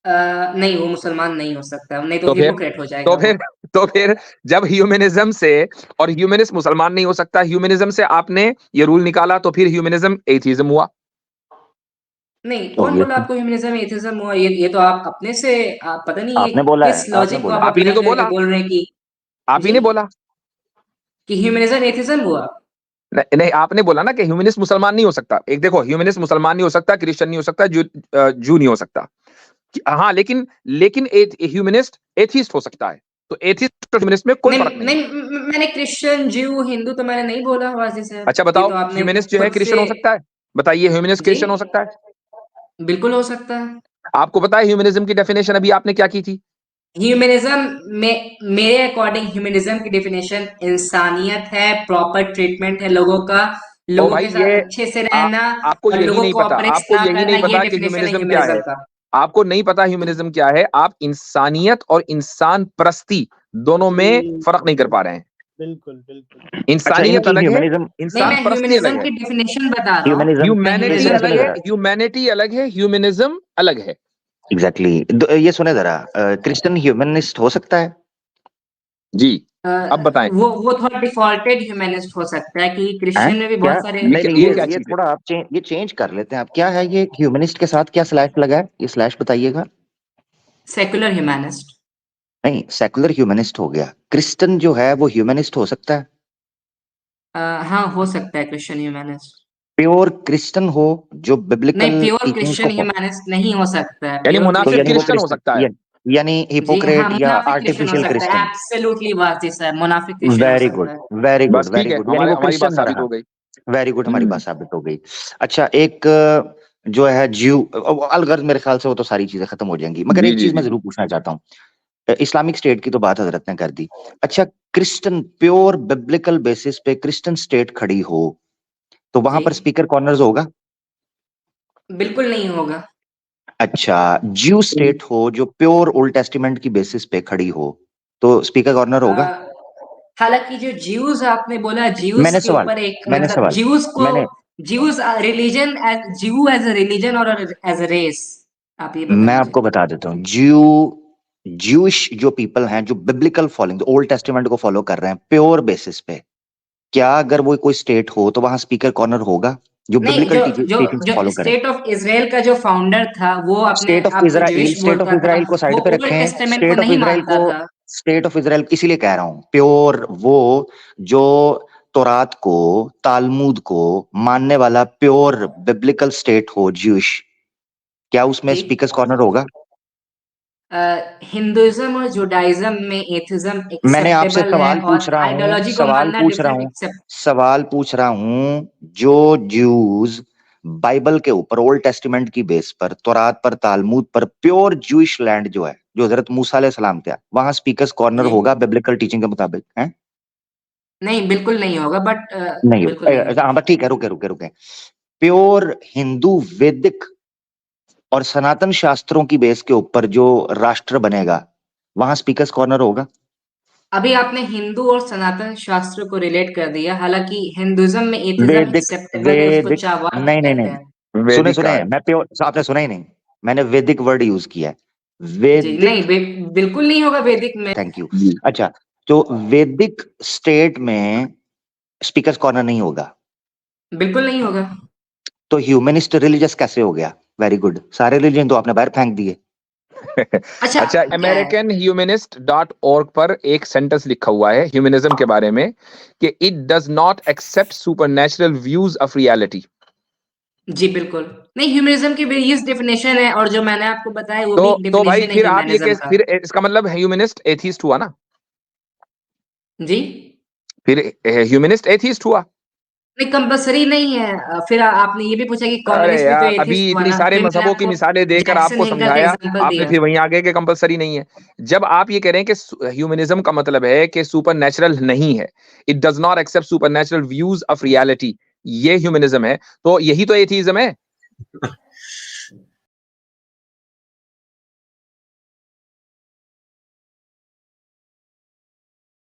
नहीं, वो मुसलमान नहीं हो सकता, नहीं तो तो फिर हिपोक्रेट हो तो जाएगा वो। फिर तो फिर जब ह्यूमनिज्म से, और ह्यूमनिस्ट मुसलमान नहीं हो सकता, ह्यूमनिज्म से आपने ये रूल निकाला, तो फिर ह्यूमनिज्म एथिज्म हुआ। नहीं, कौन बोला आपको ह्यूमनिज्म एथिज्म हुआ? ये तो आप अपने से, आप पता नहीं ये आपने बोला है, किस आपने लॉजिक को बोला आप है। आप ही ने अप्लाई तो करके बोला, बोल रहे हैं कि आप ही जी, ने बोला। कि ह्यूमनिज्म एथिज्म हुआ। नहीं नहीं, आपने बोला ना कि ह्यूमनिस्ट मुसलमान नहीं हो सकता। एक देखो, ह्यूमनिस्ट मुसलमान नहीं हो सकता, क्रिश्चियन नहीं हो सकता, जू नहीं हो सकता। हाँ, लेकिन लेकिन ह्यूमनिस्ट एथिस्ट हो सकता है। तो एथिस्ट और ह्यूमनिस्ट में कोई नहीं फर्क नहीं है। नहीं, मैंने क्रिश्चियन, ज्यू, हिंदू तो मैंने नहीं बोला वाजी साहब। अच्छा ये बताओ, तो आपने ह्यूमनिस्ट जो है खुद क्रिश्चियन से, हो सकता है? बताइए, ह्यूमनिस्ट जी क्रिश्चियन हो सकता है? बिल्कुल हो सकता है। आपको पता है ह्यूमनिज्म की डेफिनेशन अभी आपने क्या की थी? ह्यूमनिज्म में मेरे अकॉर्डिंग ह्यूमनिज्म की डेफिनेशन इंसानियत है, प्रॉपर ट्रीटमेंट है लोगों का, ओ लोगों भाई, के ये साथ अच्छे से रहना आपको और यही लोगों नहीं को पता, ऑपरेट आपको ना यही नहीं करना, ये पता कि डेफिनेशन है ह्यूमनिज्म क्या ह्यूमनिज्म है। का। आपको नहीं पता ह्यूमनिज्म क्या है, आप इंसानियत और इंसान परस्ती दोनों में जी फर्क नहीं कर पा रहे हैं। बिल्कुल बिल्कुल। अच्छा, इंसानियत इनकी अलग है, ह्यूमनिज्म, नहीं, इंसान मैं परस्ती अलग ह्यूमनिज्म है। की डेफिनेशन बता रहा हूँ। ह्यूमनिज्म, मैं ह्यूमैनिटी देखिए ह्यूमनिज्म अलग सुने है, जरा। ह्यूमैनिटी अलग है, ह्यूमनिज्म अलग है। एग्जैक्टली ये सुने जरा, क्रिश्चियन ह्यूमनिस्ट हो सकता है? जी, अब बताएं। वो थोड़ा डिफॉल्टेड ह्यूमनिस्ट हो सकता है कि क्रिश्चियन में भी क्या बहुत सारे नहीं नहीं ये क्या ये चीज है? थोड़ा आप ये चेंज कर लेते हैं आप क्या है ये ह्यूमनिस्ट के साथ क्या स्लैश लगा है ये स्लैश बताइएगा सेकुलर ह्यूमनिस्ट। नहीं सेकुलर ह्यूमनिस्ट हो गया क्रिश्चियन जो है वो ह्यूमनिस्ट हो सकता है हाँ हो सकता है क्रिश्चियन ह्यूमनिस्ट। प्योर क्रिश्चियन हो जो बिब्लिकल नहीं प्योर टीचिंग्स क्रिश्चियन को ह्यूमनिस्ट नहीं हो सकता है। यानी प्योर तो मुनाफिक यानी वो क्रिश्चियन हो सकता है। यानी जी हाँ, हिपोक्रेट या मुनाफिक क्रिश्चियन हो आर्टिफिशियल सकता है। क्रिश्चियन एब्सोल्युटली बात जी सर, मुनाफिक क्रिश्चियन हो वेरी सकता गुड है। वेरी गुड बस ठीक वेरी है, गुड यानी वो हमारी बात क्रिश्चियन साबित रहा हो गई। वेरी गुड हमारी बात हम्म, साबित हो गई अच्छा एक जो है ज्यू अलगर्ज मेरे ख्याल से वो तो सारी चीजें खत्म हो जाएंगी मगर जी एक जी चीज मैं जी। जरूर पूछना चाहता हूँ इस्लामिक स्टेट की तो बात हजरत ने कर दी अच्छा क्रिश्चियन प्योर बिब्लिकल बेसिस पे क्रिश्चियन स्टेट खड़ी हो तो वहां जी पर स्पीकर कॉर्नर्स होगा बिल्कुल नहीं होगा। अच्छा ज्यू स्टेट हो जो प्योर ओल्ड टेस्टिमेंट की बेसिस पे खड़ी हो तो स्पीकर कॉर्नर होगा हालांकि जो ज्यूज आपने बोला ज्यूज मैंने के सवाल ऊपर एक मैंने मतलब सवाल ज्यूज को मैंने ज्यूज रिलीजन एज ज्यू एज अ रिलीजन और एज अ रेस आप ये बता मैं दीजिए। आपको बता देता हूँ ज्यूइश जो पीपल हैं जो बिब्लिकल फॉलोइंग ओल्ड टेस्टिमेंट को फॉलो कर रहे हैं प्योर बेसिस पे क्या अगर वो कोई स्टेट हो तो वहां स्पीकर कॉर्नर होगा जो नहीं बिब्लिकल जो टीचिंग्स जो फॉलो करें स्टेट ऑफ इजराइल का जो फाउंडर था वो अपने स्टेट ऑफ आप को इजराइल ज्यूइश बोलता था। को वो साइड पे ओल्ड रखें टेस्टामेंट को नहीं मानता था। स्टेट ऑफ इजराइल इसीलिए कह रहा हूं प्योर वो जो तौरात को तालमूद को मानने वाला प्योर बिब्लिकल स्टेट हो ज्यूइश क्या उसमें जी स्पीकर्स कॉर्नर होगा हिंदुइज्म और जुडाइज्म में एथिज्म मैंने आपसे एक्सेप्टेबल है सवाल और पूछ रहा हूं आइडियोलॉजी को मानना डिफरेंट सवाल पूछ रहा हूं जो ज्यूज बाइबल के ऊपर ओल्ड टेस्टिमेंट की बेस पर तौरात पर तालमूद पर प्योर जूइश लैंड जो है जो हजरत मूसा अलैहिस्सलाम थे वहां स्पीकर्स कॉर्नर जी होगा बिब्लिकल टीचिंग के मुताबिक है नहीं बिल्कुल नहीं होगा बट नहीं बिल्कुल नहीं होगा। हाँ बस ठीक है रुके रुके रुके प्योर हिंदू वैदिक और सनातन शास्त्रों की बेस के ऊपर जो राष्ट्र बनेगा वहां स्पीकर्स कॉर्नर होगा अभी आपने हिंदू और सनातन शास्त्र को रिलेट कर दिया हालांकि हिंदुइज्म में एथिज्म वैदिक एक्सेप्टेबल है उसको वैदिक चावाद नहीं नहीं कहते हैं। नहीं सुने वैदिक सुने काल। मैं प्योर आपने सुना ही नहीं मैंने वैदिक वर्ड यूज किया है जी नहीं वैदिक बिल्कुल नहीं होगा वैदिक में। थैंक यू जी अच्छा तो वैदिक स्टेट में स्पीकर्स कॉर्नर नहीं होगा बिल्कुल नहीं होगा। तो ह्यूमनिस्ट रिलीजियस कैसे हो गया वेरी गुड सारे रिलीजन तो आपने बाहर फेंक दिए अच्छा अच्छा क्या है americanhumanist.org पर एक सेंटेंस लिखा हुआ है ह्यूमनिज्म के बारे में कि it does not accept supernatural views of reality. जी बिल्कुल नहीं ह्यूमनिज्म की वेरियस डेफिनेशन है और जो मैंने आपको बताया वो भी एक तो भाई डेफिनेशन है फिर आप ये ह्यूमनिज्म का। फिर इसका मतलब ह्यूमनिस्ट एथीस्ट हुआ ना, जी फिर ह्यूमनिस्ट एथीस्ट हुआ। नहीं कंपलसरी नहीं है फिर आपने ये भी पूछा कि अरे कम्युनिस्ट भी तो यार अभी एथिस्ट हुआ इतनी ना सारे फिर मैंने मजहबों की आपको मिसालें देकर जैक्सन आपको हिंगल का समझाया, एग्जांपल आपने दिया। फिर वहीं आ गए कि कंपलसरी नहीं है। जब आप ये कह रहे हैं कि ह्यूमनिज्म का मतलब है कि सुपरनैचुरल नहीं है, it does not accept supernatural views of reality, ये ह्यूमनिज्म है, तो यही तो एथीज्म है।